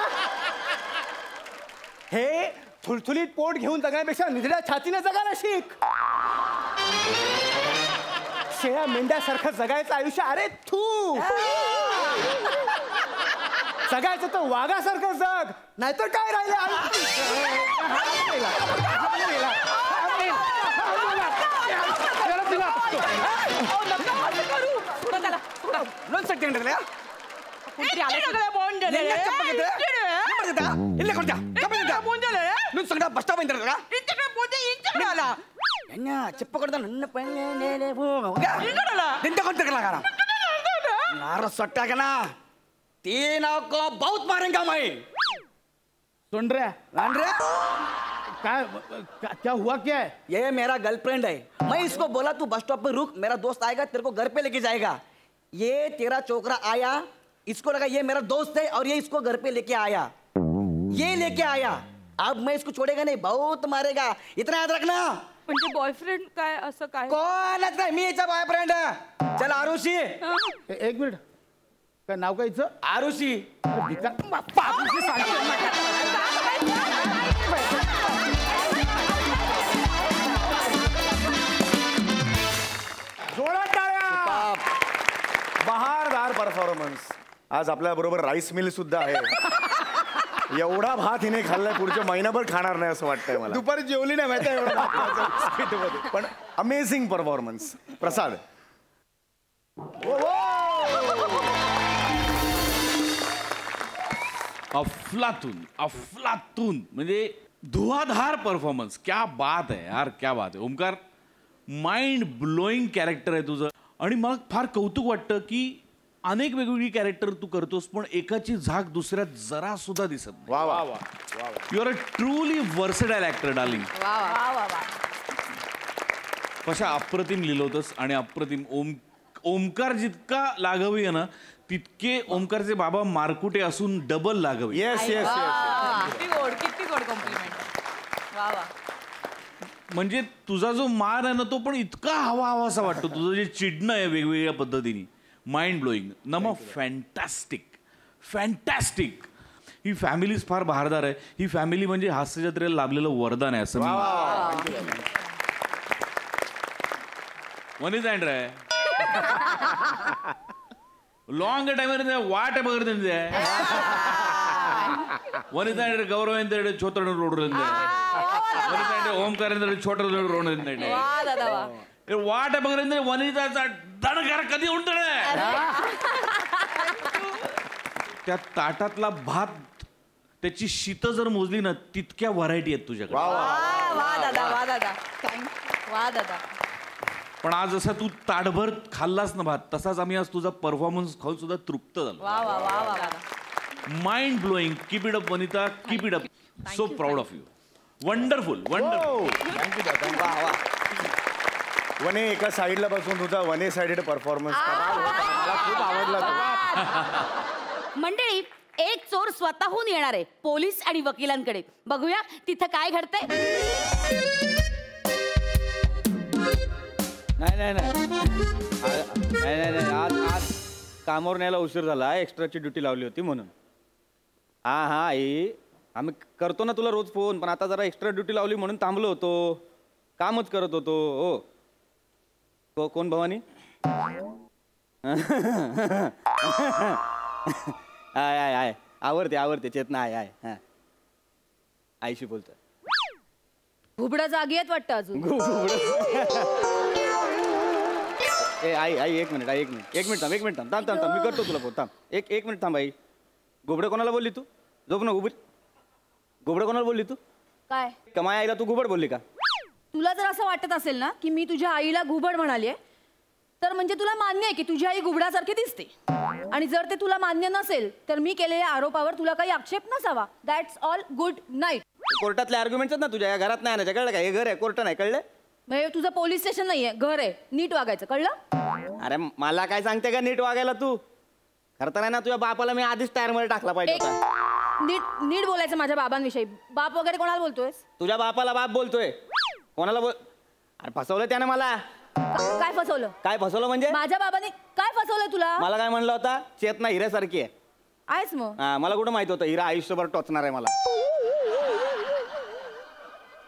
हे थुलथुलीत पोट घेऊन जगण्यापेक्षा निधड्या छातीने जगायला शिक. शेळ्या मेंढ्यासारखं जगायचं आयुष्य. अरे तू जगायचं तर वाघासारखं जग, नाहीतर काय राहिलं.
చెప్పకూడదు నన్ను सट्टाकना तीन आपको बहुत मारेगा मैं.
सुन रहा क्या हुआ क्या है?
ये मेरा गर्लफ्रेंड है. मैं इसको बोला तू बस स्टॉप पे रुक, मेरा दोस्त आएगा तेरे को घर पे लेके जाएगा. ये तेरा छोकरा आया, इसको लगा ये मेरा दोस्त है और ये इसको घर पे लेके आया. ये लेके आया. अब मैं इसको छोड़ेगा नहीं, बहुत मारेगा, इतना याद रखना.
म्हणजे बॉयफ्रेंड काय असं काय?
कोणच नाही, मी याचा बॉयफ्रेंड. चल आरुषी.
एक मिनिट, काय नाव काय हिचं?
आरुषी.
जोरात टाळ्या. बहारदार परफॉर्मन्स. आज आपल्या बरोबर राईस मिल सुद्धा आहे. एवढा भात हिने खाल्लाय पुढच्या महिनाभर खाणार नाही असं वाटतंय मला.
दुपारी जेवली नाही माहिती एवढं.
पण अमेझिंग परफॉर्मन्स. प्रसाद.
अफलातून म्हणजे धुआधार परफॉर्मन्स. क्या बात आहे यार, क्या बात आहे ओमकार. माइंड ब्लोईंग कॅरेक्टर आहे तुझं. आणि मला फार कौतुक वाटतं की अनेक वेगवेगळी कॅरेक्टर तू करतोस, पण एकाची झाक दुसऱ्यात जरा सुद्धा दिसत नाही.
वा वा
you are a truly versatile actor darling. कशा अप्रतिम लिहिलं होतंस आणि अप्रतिम. ओमकार जितका लाघवी आहे ना, तितके ओमकारचे बाबा मारकुटे असून डबल लाघवी.
Yes yes yes.
किती गोड कॉम्प्लिमेंट. वा वा.
म्हणजे तुझा जो मार आहे ना, तो पण इतका हवा हवासा वाटतो. तुझं जे चिडणं आहे वेगवेगळ्या पद्धतीने, माइंड ब्लोईंग. नमा फॅन्टॅस्टिक फॅन्टॅस्टिक. ही फॅमिलीच फार बहारदार आहे. ही फॅमिली म्हणजे हास्यजत्रेला लाभलेलं वरदान आहे असं मी. वनिता आहे लॉंग टाइम वाट बघत वनिता गौरव छोट रोड ओमकार छोट रोड वाट बघत वनिताचा दणकार कधी उंटळ. त्या ताटातला भात, त्याची शीत जर मोजली ना, तितक्या व्हरायटी आहेत तुझ्याकडे.
वा दादा.
पण आज जसा तू ताटभर खाल्लास ना भात, तसाच आम्ही आज तुझा परफॉर्मन्स खाऊन सुद्धा तृप्त झालो. Mind blowing. Keep it up Vanita, keep it up. So proud of you. Wonderful wonderful.
वने एका साईडला बसून तुझा वने साइडेड परफॉर्मन्स मला खूप आवडला तो.
मंडळी, एक चोर स्वतःहून येणार आहे पोलीस आणि वकिलांकडे. बघूया तिथं काय घडतंय.
नाही नाही नाही नाही नाही नाही आज आज कामावर न्यायला उशीर झाला. एक्स्ट्राची ड्युटी लावली होती म्हणून. हां हां आई, आम्ही करतो ना तुला रोज फोन, पण आता जरा एक्स्ट्रा ड्युटी लावली म्हणून थांबलो होतो. कामच करत होतो. हो. कोण भवानी? आय आय आय आवडते चेतना. आय आय हां आईशी बोलतो.
घुबडा जागी आहेत वाटतं अजून.
ए आई एक मिनिट थांब मी करतो तुला फोन. थांब एक मिनिट थांब आई. घुबडं कोणाला बोलली तू? झोप ना घुबडं कोणाला बोलली तू?
काय
कमाई आईला तू घुबड बोलली का?
तुला जर असं वाटत असेल ना की मी तुझ्या आईला घुबड म्हणाली, तर म्हणजे तुला मान्य आहे की तुझी आई घुबडासारखी दिसते. आणि जर ते तुला मान्य नसेल तर मी केलेल्या आरोपावर तुला काही आक्षेप नसावा. That's all. Good night.
कोर्टातले आर्ग्युमेंट्स ना तुझ्या, घरात नाही ना, कळलं का? हे घर आहे, कोर्ट नाही, कळलं?
म्हणजे तुझं पोलीस स्टेशन नाहीये, घर आहे. नीट वागायचं, कळलं?
अरे मला काय सांगते का नीट वागायला तू? खरं तर आहे ना, तुझ्या बापाला मी आधीच टायरमध्ये टाकला पाहिजे होता.
नीट बोलायचं माझ्या बाबांविषयी. बाप वगैरे कोणाला बोलतोयस?
तुझ्या बापाला बाप बोलतोय. कोणाला बोल? अरे फसवलं त्याने मला.
काय फसवलं?
काय फसवलं म्हणजे?
माझ्या बाबाने काय फसवलंय तुला?
मला काय म्हणलं होता? चेतना हिऱ्यासारखी आहे.
आहेस मग?
मला कुठं माहित होतं हिरा आयुष्यभर टोचणार आहे मला.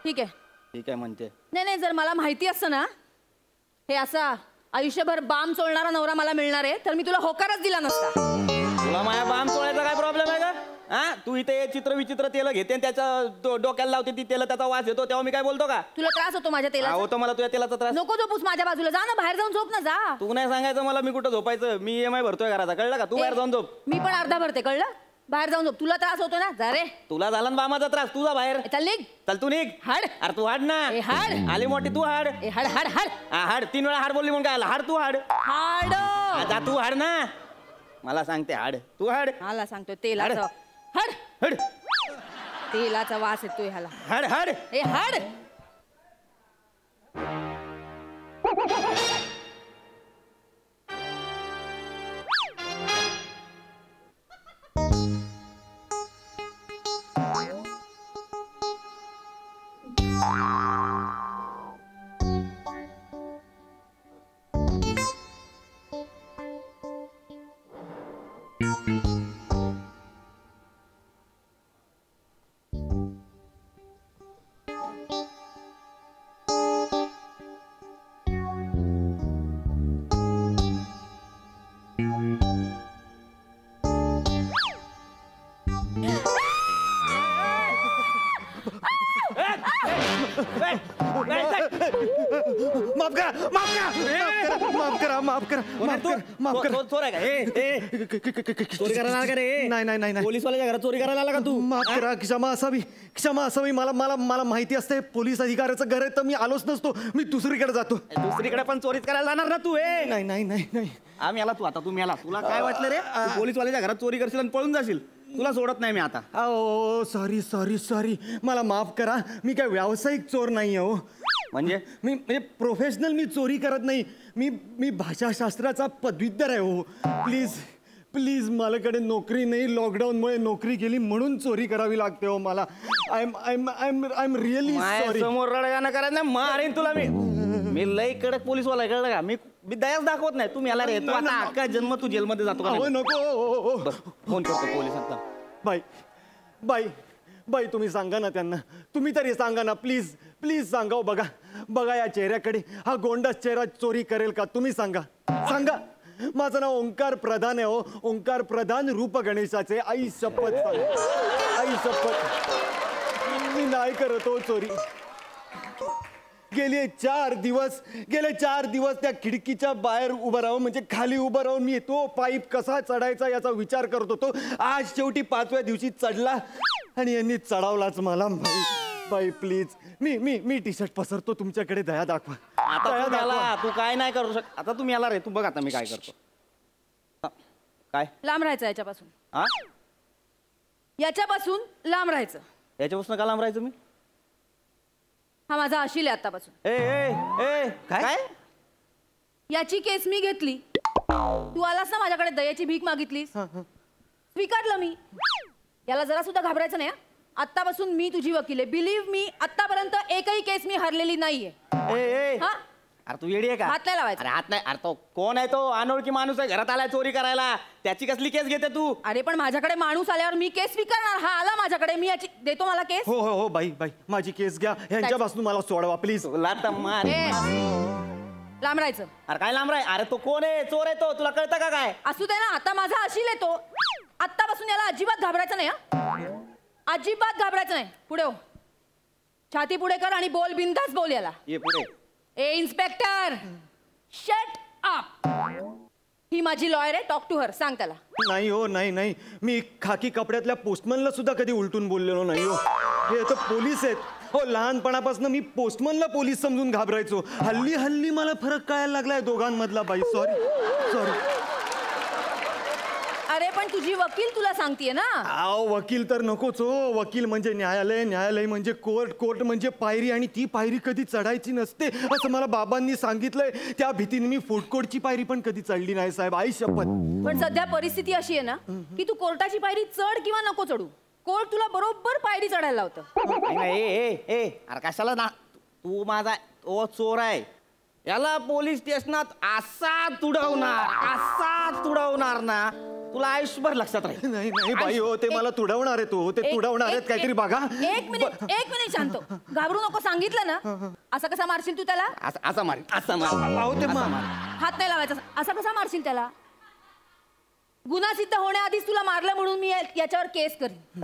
ठीक आहे
म्हणते.
नाही, जर मला माहिती असतं ना हे असा आयुष्यभर बाम चोळणारा नवरा मला मिळणार आहे, तर मी तुला होकारच दिला नसता.
तुला माझ्या बाम चोळायचा काय प्रॉब्लेम आहे का? हा, तू इथे चित्र विचित्र तेल घेते आणि त्याच्या डोक्याला लावते, ती तेल त्याचा वास येतो, तेव्हा मी काय बोलतो का?
तुला त्रास होतो माझ्या तेलाचा?
होतो मला तुझ्या तेलाचा त्रास.
नको झोपूस माझ्या बाजूला. जा ना, बाहेर जाऊन झोप ना. जा.
तू नाही सांगायचं मला मी कुठं झोपायचं. मी EMI भरतोय घराचा, कळलं का? तू बाहेर जाऊन झोप.
मी पण अर्धा भरते, कळलं? बाहेर जाऊन झोप. तुला त्रास होतो ना, जा रे.
तुला झाला ना बामाचा त्रास, तुझा बाहेर.
चल निघ.
चल तू निघ.
हाड.
अरे तू हाड ना.
हाड.
आली मोठी तू हाड.
हाड हाड हाड.
हाड 3 वेळा हाड बोलली म्हणून काय? हाड तू हाड.
हाड.
जा तू हाड ना. मला सांगते हाड. तू हाड.
मला सांगतोय तेलाचा. हाड.
हाड.
तेलाचा वास येतोय ह्याला.
हाड हाड.
ए हाड.
माफ करा माफ करा माफ करा माफ करा माफ करा माफ करा
चोर आहे का? चोरी करायला आला का रे?
नाही नाही नाही नाही
पोलीसवाल्याच्या घरात चोरी करायला आला का तू?
माफ करा, क्षमा असावी. मला मला मला माहिती असते पोलीस अधिकाऱ्याचं घर आहे तर मी आलोच नसतो. मी दुसरीकडे जातो.
दुसरीकडे पण चोरीच करायला जाणार ना तू?
नाही नाही नाही नाही
आम्ही आला तू आता तुम्ही आला. तुला काय वाटलं रे? तू पोलीसवाल्याच्या घरात चोरी करशील आणि पळून जाशील. तुला सोडत नाही मी आता.
ओ सॉरी मला माफ करा. मी काय व्यावसायिक चोर नाही हो.
म्हणजे
म्हणजे प्रोफेशनल मी चोरी करत नाही. मी भाषाशास्त्राचा पदवीधर आहे हो. प्लीज माझ्याकडे नोकरी नाही. लॉकडाऊनमुळे नोकरी गेली म्हणून चोरी करावी लागते हो मला. I am really sorry.
समोर रडगाणं करायचं नाही. मारेन तुला मी लय कडक पोलीसवाला आहे, कळलं का? मी दयाच दाखवत नाही. तुम्ही याला रे तू आता अख्खा जन्म तू जेलमध्ये जातो का?
नको.
फोन करतो पोलिसांना.
बाई तुम्ही सांगा ना त्यांना. तुम्ही तरी सांगा ना प्लीज सांगा. बघा या चेहऱ्याकडे. हा गोंडस चेहरा चोरी करेल का? तुम्ही सांगा. माझं नाव ओंकार प्रधान आहे हो. ओंकार प्रधान रूप गणेशाचे. आई शपथ मी नाही करत हो चोरी. गेले 4 दिवस त्या खिडकीच्या बाहेर उभं राहून म्हणजे खाली उभं राहून मी तो पाईप कसा चढायचा याचा विचार करत होतो. आज शेवटी 5व्या दिवशी चढला आणि यांनी चढावलाच मला. बाई प्लीज मी टी शर्ट पसरतो. तुमच्याकडे दया दाखवा.
तू काय नाही करू शकत. आता तुम्ही याला रे. तू बघ आता मी काय करतो. काय
लांब राहायचं याच्यापासून.
हा
याच्यापासून लांब राहायचं.
याच्यापासून का लांब राहायचं मी?
हा माझा अशील आहे आतापासून.
ए काय?
याची केस मी घेतली. तू आलास ना माझ्याकडे दयाची भीक मागितलीस. स्वीकारलं मी. याला जरा सुद्धा घाबरायचं नाही. आत्तापासून मी तुझी वकील आहे. बिलीव्ह मी आतापर्यंत एकही केस मी हरलेली नाहीये. हा
अरे तू येडी आहे का?
हात नाही लावायचा.
अरे हात नाही. अरे तो कोण आहे? तो अनोळखी माणूस आहे. घरात आलाय चोरी करायला. त्याची कसली केस घेते तू?
अरे पण माझ्याकडे माणूस आल्यावर मी केस स्वीकारणार. हा आला माझ्याकडे. मी याची देतो मला केस.
हो बाई माझी केस घ्या. ह्यांच्यापासून मला सोडवा प्लीज.
मार.
लांब राहायचं.
अरे काय लांब राय? अरे तो कोण आहे? चोर आहे तो. तुला कळतं का काय?
असू दे ना. आता माझा अशील आहे तो. आत्तापासून याला अजिबात घाबरायचं नाही. अजिबात घाबरायचं नाही. पुढे हो. छाती पुढे कर आणि बोल. बिनधास्त बोल याला.
ये पुढे.
ए इन्स्पेक्टर शट अप. ही माझी लॉयर आहे. Talk to her. सांग त्याला.
नाही हो नाही. मी खाकी कपड्यातल्या पोस्टमनला सुद्धा कधी उलटून बोललेलो नाही हो. हे तर पोलीस आहेत हो. लहानपणापासून मी पोस्टमनला पोलीस समजून घाबरायचो. हल्ली मला फरक कळायला लागलाय दोघांमधला. बाई सॉरी.
अरे पण तुझी वकील तुला सांगतीये ना.
वकील तर नकोच हो. वकील म्हणजे न्यायालय म्हणजे कोर्ट म्हणजे पायरी. आणि ती पायरी कधी चढायची नसते असं मला बाबांनी सांगितलंय. त्या भीतीने मी फूड कोर्टची पायरी पण कधी चढली नाही साहेब. आई शपथ.
पण सध्या परिस्थिती अशी आहे ना की तू कोर्टाची पायरी चढ किंवा नको चढू, कोर्ट तुला बरोबर पायरी चढायला लावतं.
अरे कशाला ना. तू माझा चोर आहे. याला पोलीस स्टेशनात असा तुडवणार ना तुला आयुष्यभर लक्षात राहील.
नाही बाई हो. ते मला तुडवणार आहे. ते तुडवणार आहेत काहीतरी. बघा
एक मिनिट शांत. घाबरू नको. सांगितलं ना. असा कसा मारशील तू त्याला?
असा मार.
हात
नाही लावायचा. असा कसा मारशील त्याला? गुन्हा सिद्ध होण्याआधीच तुला मारलं म्हणून मी याच्यावर केस करीन.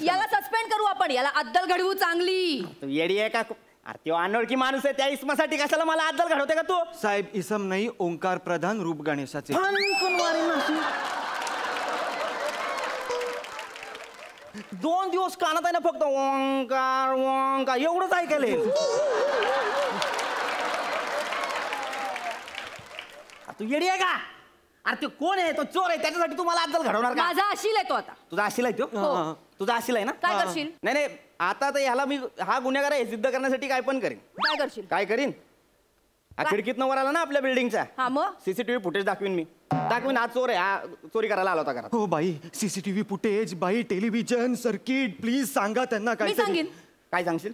याला सस्पेंड करू आपण. याला अद्दल घडवू चांगली.
येडी आहे का? अरे तो अनोळखी माणूस आहे. त्या इसमासाठी कशाला मला अद्दल घडवते का तू?
साहेब इसम नाही. ओंकार प्रधान रूप गणेशाचे.
2 दिवस कानात आहे ना फक्त ओंकार एवढंच ऐकायला. तू येडी आहे का? अरे तो कोण आहे? तो चोर आहे. त्याच्यासाठी तू मला अद्दल घडवणार का?
माझा अशील आहे तो. आता
तुझा अशील आहे तो? तुझा अशील आहे ना?
काय करशील?
नाही आता तर ह्याला मी हा गुन्हेगार आहे सिद्ध करण्यासाठी काय पण करीन.
काय करशील?
काय करीन? खिडकीत वर आला ना आपल्या बिल्डिंगच्या.
हा मग
सीसीटीव्ही फुटेज दाखवीन हा चोर आहे. हा चोरी करायला आला होता घरात.
हो बाई. सीसीटीव्ही फुटेज बाई. Television circuit. प्लीज सांगा त्यांना. काय
मी सांगेन.
काय सांगशील?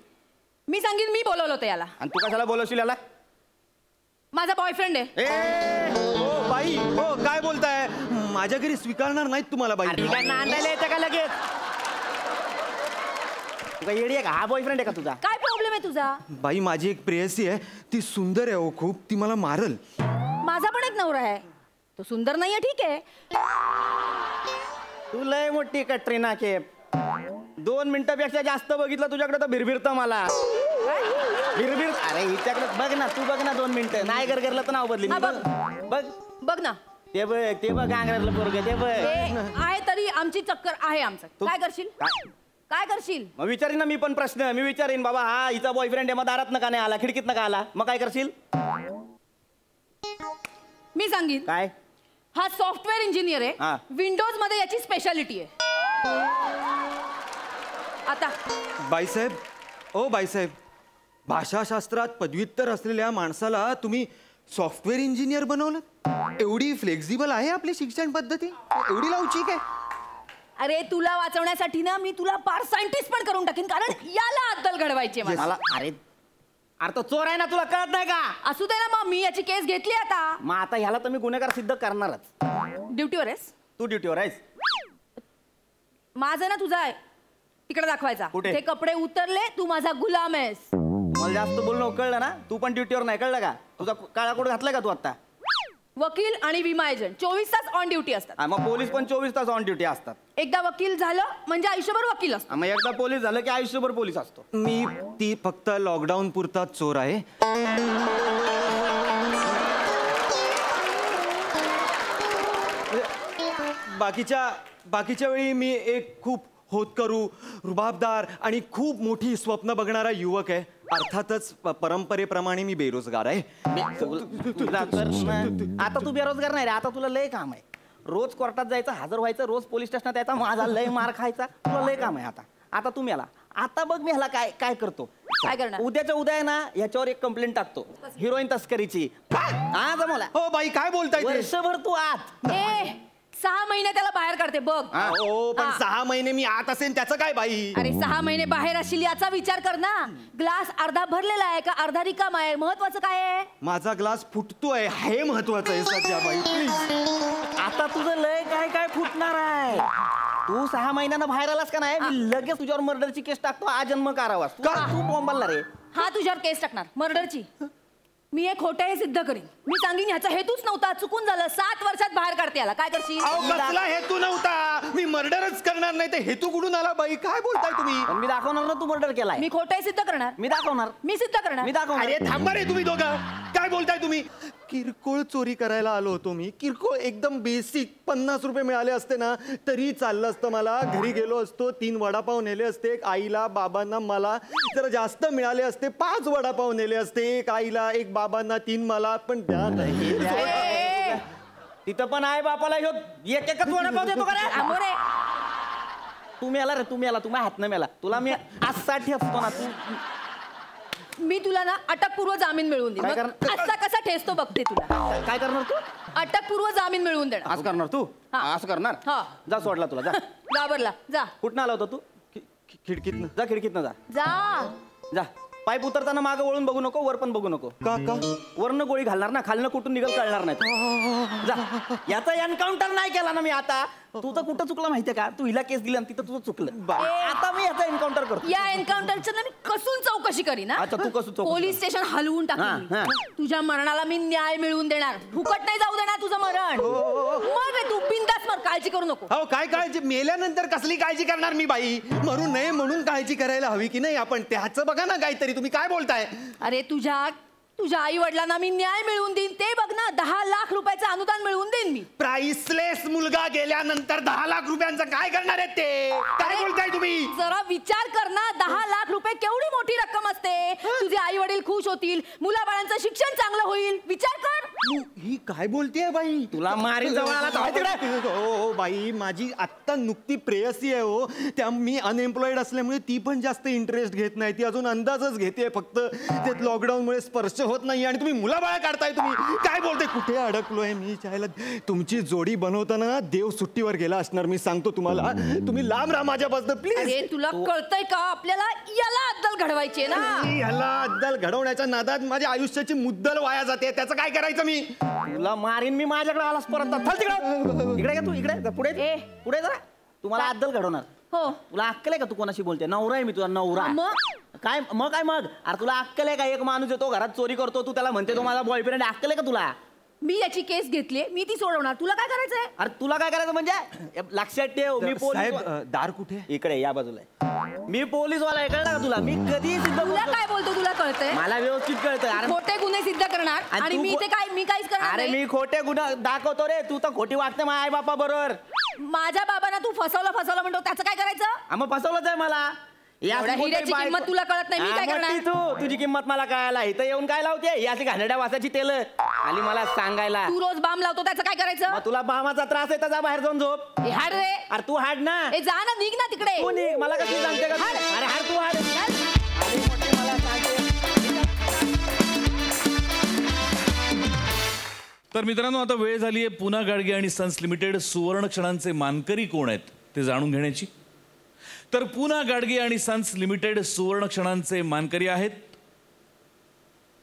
मी सांगेन. मी बोलवलं होतं याला.
आणि तू कशाला बोलवशील याला?
माझा बॉयफ्रेंड आहे.
हो बाई. हो काय बोलताय? माझ्या घरी स्वीकारणार नाहीत तुम्हाला बाई.
नांदायला येतं का लगेच? तुझा येडी आहे का? हा बॉयफ्रेंड आहे का तुझा?
काय प्रॉब्लेम आहे तुझा?
बाई माझी एक प्रेयसी आहे. ती सुंदर आहे हो खूप. ती मला मारल.
माझा पण एक नवरा आहे. तो सुंदर नाहीये. ठीक आहे.
तू लय मोठी कटरीना केप. 2 मिनिटापेक्षा जास्त बघितलं तुझ्याकडे तर भिरभिरतं मला. बिरबिर अरे हिच्याकडे बघ ना, तू बघ ना 2 मिनिटं. नाही गरगरलं तर नाव बदली.
हा,
बघ
बघ.
बघ
बघ ना,
ते बघ आंगरातलं पोरगं ते बघ.
आहे तरी आमची चक्कर आहे आमचं. काय करशील? काय करशील?
मग विचारीन ना मी पण प्रश्न. मी विचारीन बाबा हा हिचा बॉयफ्रेंड आहे, मग दारात का नाही आला, खिडकीत का आला, मग काय करशील?
मी सांगीन.
काय?
हा सॉफ्टवेअर इंजिनियर
हा.
आहे. विंडोज मध्ये याची स्पेशालिटी आहे. आता
बाईसाहेब, ओ बाईसाहेब, भाषाशास्त्रात पदव्युत्तर असलेल्या माणसाला तुम्ही सॉफ्टवेअर इंजिनियर बनवलं? एवढी फ्लेक्झिबल आहे आपली शिक्षण पद्धती? एवढी लवचिक आहे?
अरे तुला वाचवण्यासाठी ना मी तुला पार सायंटिस्ट पण करून टाकीन, कारण याला अद्दल घडवायची आहे मला.
मला अरे तो चोर आहे ना, तुला कळत नाही का?
असू दे ना, मग मी याची केस घेतली आता.
मग आता ह्याला तर मी गुन्हेगार सिद्ध करणारच.
ड्युटीवर आहेस?
तू ड्युटीवर आहेस?
माझं ना तुझा आहे तिकडे दाखवायचा.
कुठे?
ते कपडे उतरले, तू माझा गुलाम आहेस.
मला जास्त बोलणं कळलं ना, तू पण ड्युटीवर नाही, कळलं का? तुझा काळा कोट घातलाय का तू आता?
वकील आणि विमा एजंट 24 तास ऑन ड्युटी असतात.
मग पोलीस पण 24 तास ऑन ड्युटी असतात.
एकदा वकील झालं म्हणजे आयुष्यभर वकील असतो.
मग एकदा पोलीस झालं की आयुष्यभर पोलीस असतो.
मी ती फक्त लॉकडाऊन पुरताच चोर आहे. बाकीच्या वेळी मी एक खूप होतकरू, रुबाबदार आणि खूप मोठी स्वप्न बघणारा युवक आहे. अर्थातच परंपरेप्रमाणे मी बेरोजगार आहे.
आता तू बेरोजगार नाही रे, आता तुला लय काम आहे. रोज कोर्टात जायचं, हजर व्हायचं, रोज पोलीस स्टेशनात यायचा, माझा लय मार खायचा, तुला लय काम आहे. आता तुम्ही याला आता बघ मी ह्याला काय काय करतो.
काय करणार?
उद्याच्या उद्या आहे ना ह्याच्यावर एक कंप्लेंट टाकतो, हिरोईन तस्करीची. हा जमला.
हो बाई, काय बोलताय ते?
वर्षभर तू आत.
6 महिने त्याला बाहेर काढते बघ.
हो पण 6 महिने मी आत असेन त्याचं काय बाई?
अरे 6 महिने बाहेर असशील याचा विचार कर ना. ग्लास अर्धा भरलेला आहे का अर्धा रिकामा आहे, महत्वाचं काय आहे?
माझा ग्लास फुटतोय हे महत्वाचं आहे सध्या बाई. प्लीज.
आता तुझं लय काय काय फुटणार आहे. तू 6 महिन्यानं बाहेर आलास का नाही, मी लगेच तुझ्यावर मर्डरची केस टाकतो, आजन्म कारावास. तू बॉम्बलला रे.
हा तुझ्यावर केस टाकणार मर्डरची. मी एक खोटं हे सिद्ध करीन. मी सांगीन ह्याचा हेतूच नव्हता, चुकून झालं. 7 वर्षात बाहेर काढते याला. काय करशील?
कसला हेतू नव्हता, मी मर्डरच करणार नाही. ते हेतू कुठून आला बाई? काय बोलताय तुम्ही?
पण मी दाखवणार ना तू मर्डर केलाय.
मी खोटं हे सिद्ध करणार.
मी दाखवणार.
मी सिद्ध करणार.
मी दाखवणार.
अरे थांबा रे तुम्ही दोघं. काय बोलताय तुम्ही? किरकोळ चोरी करायला आलो होतो मी. किरकोळ एकदम बेसिक 50 रुपये मिळाले असते ना तरी चाललं असतं मला. घरी गेलो असतो, 3 वडापाव नेले असते, एक आईला बाबांना. मला जरा जास्त मिळाले असते, 5 वडापाव नेले असते, एक आईला, एक बाबांना, 3 मला. पण द्या नाही.
तिथं पण आहे बापाला एक एकच वडापाव देतो का रे?
आमोरे
तुम्ही आला रे, तुम्ही आला, तुम्ही हात न मेला. तुला मी आजसाठी असतो ना. तू
मी तुला ना अटकपूर्व जामीन मिळवून
काय
देईन.
करणार?
असा कसा ठेचतो बघते तुला.
काय करणार तू?
अटकपूर्व जामीन मिळवून देणार.
असं करणार तू?
हा.
असं करणार?
हा.
जा सोडला तुला. जा.
घाबरला. जा
कुठनं आला होता तू?
खिडकीतनं.
जा खिडकीतनं जा.
जा.
जा. पाईप उतरताना मागं वळून बघू नको, वर पण बघू नको.
का?
वरनं गोळी घालणार ना, खालनं कुठून निघल कळणार नाही. जा. याचा एन्काउंटर नाही केला ना मी आता. तुझं कुठं चुकलं माहितीये का? तू हिला केस दिली आणि तिथं तुझं चुकलं. आता मी याचा एन्काउंटर करतो.
या एन्काउंटरची ना मी कसून चौकशी करीन.
अच्छा, तू कसून चौकशी
पोलीस स्टेशन हलवून टाकेन.
हा,
तुझ्या मरणाला मी न्याय मिळवून देणार. फुकट नाही जाऊ देणार तुझं मरण. मग तू बिंदास मर, काळजी करू नको.
हो काय काळजी? मेल्यानंतर कसली काळजी करणार मी बाई? मरू नये म्हणून काळजी करायला हवी की नाही आपण? त्याचं बघा ना काहीतरी. तुम्ही काय बोलताय?
अरे तुझ्या आई वडिलांना मी न्याय मिळवून देईन. ते बघ ना, 10 लाख रुपयाचं अनुदान मिळवून देईन मी.
प्राइसलेस मुलगा गेल्यानंतर 10 लाख रुपयांचं काय करणार आहेत ते? काय बोलताय तुम्ही?
जरा विचार कर ना, 10 लाख रुपये केवढी मोठी रक्कम असते. तुझे आई वडील खुश होतील, मुलाबाळांचं शिक्षण चांगलं होईल. विचार कर.
ही काय बोलतेय बाई?
तुला मारी जवळ आला तर तिकडे.
हो बाई, माझी आत्ता नुकती प्रेयसी आहे हो. त्या मी अनएम्प्लॉईड असल्यामुळे ती पण जास्त इंटरेस्ट घेत नाही. ती अजून अंदाजच घेते फक्त. ते लॉकडाऊनमुळे स्पर्श होत नाही आणि तुम्ही मुलाबाळा काढताय. तुम्ही काय बोलते? कुठे अडकलोय मी? चायला तुमची जोडी बनवताना देव सुट्टीवर गेला असणार. मी सांगतो तुम्हाला. तुम्ही लांब राहा माझ्यापासून प्लीज.
अरे तुला कळतंय का? आपल्याला याला अद्दल घडवायची आहे ना.
ह्याला अद्दल घडवण्याच्या नादात माझ्या आयुष्याची मुद्दल वाया जाते. त्याचं काय करायचं मी?
तुला मारीन मी. माझ्याकडे आलास परत. चल तिकडे. इकडे तू. इकडे पुढे पुढे जरा. तुम्हाला अद्दल घडवणार.
हो.
तुला अक्कल आहे का? तू कोणाशी बोलते? नवरा आहे मी तुझा, नवरा. काय मग? अरे तुला अक्कल आहे का? एक माणूस येतो घरात चोरी करतो, तू त्याला म्हणते तो माझा बॉयफ्रेंड. अक्कल आहे का तुला?
मी याची केस घेतली, मी ती सोडवणार. तुला काय करायचंय?
अरे तुला काय करायचं म्हणजे लक्षात ठेव, मी
साहेब
पोलीस.
दार कुठे?
इकडे या बाजूला आहे. मी पोलीसवाला आहे, कळलं का तुला? मी कधी सिद्ध
तुला
करतो.
काय बोलतो तुला कळतंय?
मला व्यवस्थित कळतं. अरे
खोटे गुन्हे सिद्ध करणार
आणि
आणि
तू
मी ते काय, मी काहीच करणार
अरे
नाही.
मी खोटे गुन्हा दाखवतो रे, तू तर खोटी वागते माझ्या आई बापा बरोबर.
माझ्या बाबांना तू फसवलं म्हणतो, त्याचं काय करायचं?
मग फसवलंच आहे मला. या
एवढ्या
अशी कोणतरी
हिऱ्याची
बायको-
किंमत तुला कळत नाही, मी काय
हा,
करणार?
मोठी तू, तुझी किंमत मला कळायला. इथं येऊन काय लावते? ही अशी घाणेरड्या वासाची तेल आली मला सांगायला.
तू रोज बाम लावतो, त्याचं काय करायचं?
मग तुला बामाचा त्रास आहे तर जा बाहेर जाऊन झोप.
ए, हाड रे.
अरे तू हाड ना.
ए, जा ना, निघ ना तिकडे.
तू निघ, मला कशी सांगते का तू?
हाड.
अरे हाड तू हाड. अरे मोठी मला सांगते.
तर मित्रांनो, आता वेळ झाली आहे पुना गाडगे आणि सन्स लिमिटेड सुवर्ण क्षणांचे मानकरी कोण आहेत ते जाणून घेण्याची. तर पुना गाडगे आणि सन्स लिमिटेड सुवर्ण क्षणांचे मानकरी आहेत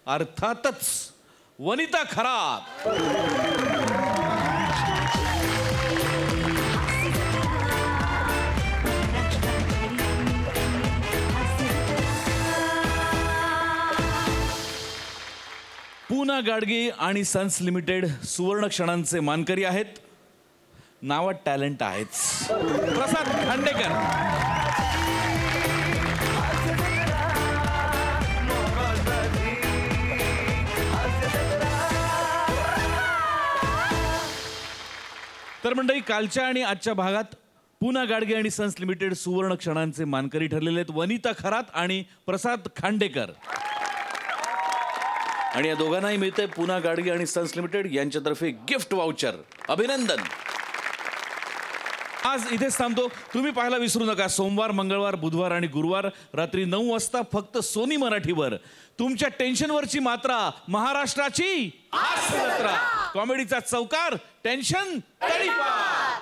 अर्थातच वनिता खरात. पुना गाडगे आणि सन्स लिमिटेड सुवर्ण क्षणांचे मानकरी आहेत. नावात टॅलेंट आहेच. प्रसाद खांडेकर. तर मंडळी, कालच्या आणि आजच्या भागात पुना गाडगे आणि सन्स लिमिटेड सुवर्ण क्षणांचे मानकरी ठरलेले आहेत वनिता खरात आणि प्रसाद खांडेकर. आणि या दोघांनाही मिळतंय पुना गाडगे आणि सन्स लिमिटेड यांच्यातर्फे गिफ्ट वाउचर. अभिनंदन. आज इथेच थांबतो. तुम्ही पाहायला विसरू नका सोमवार, मंगळवार, बुधवार आणि गुरुवार रात्री 9 वाजता फक्त सोनी मराठीवर तुमच्या टेन्शनवरची मात्रा, महाराष्ट्राची हास्यजत्रा. कॉमेडीचा चौकार, टेन्शन तडीपार.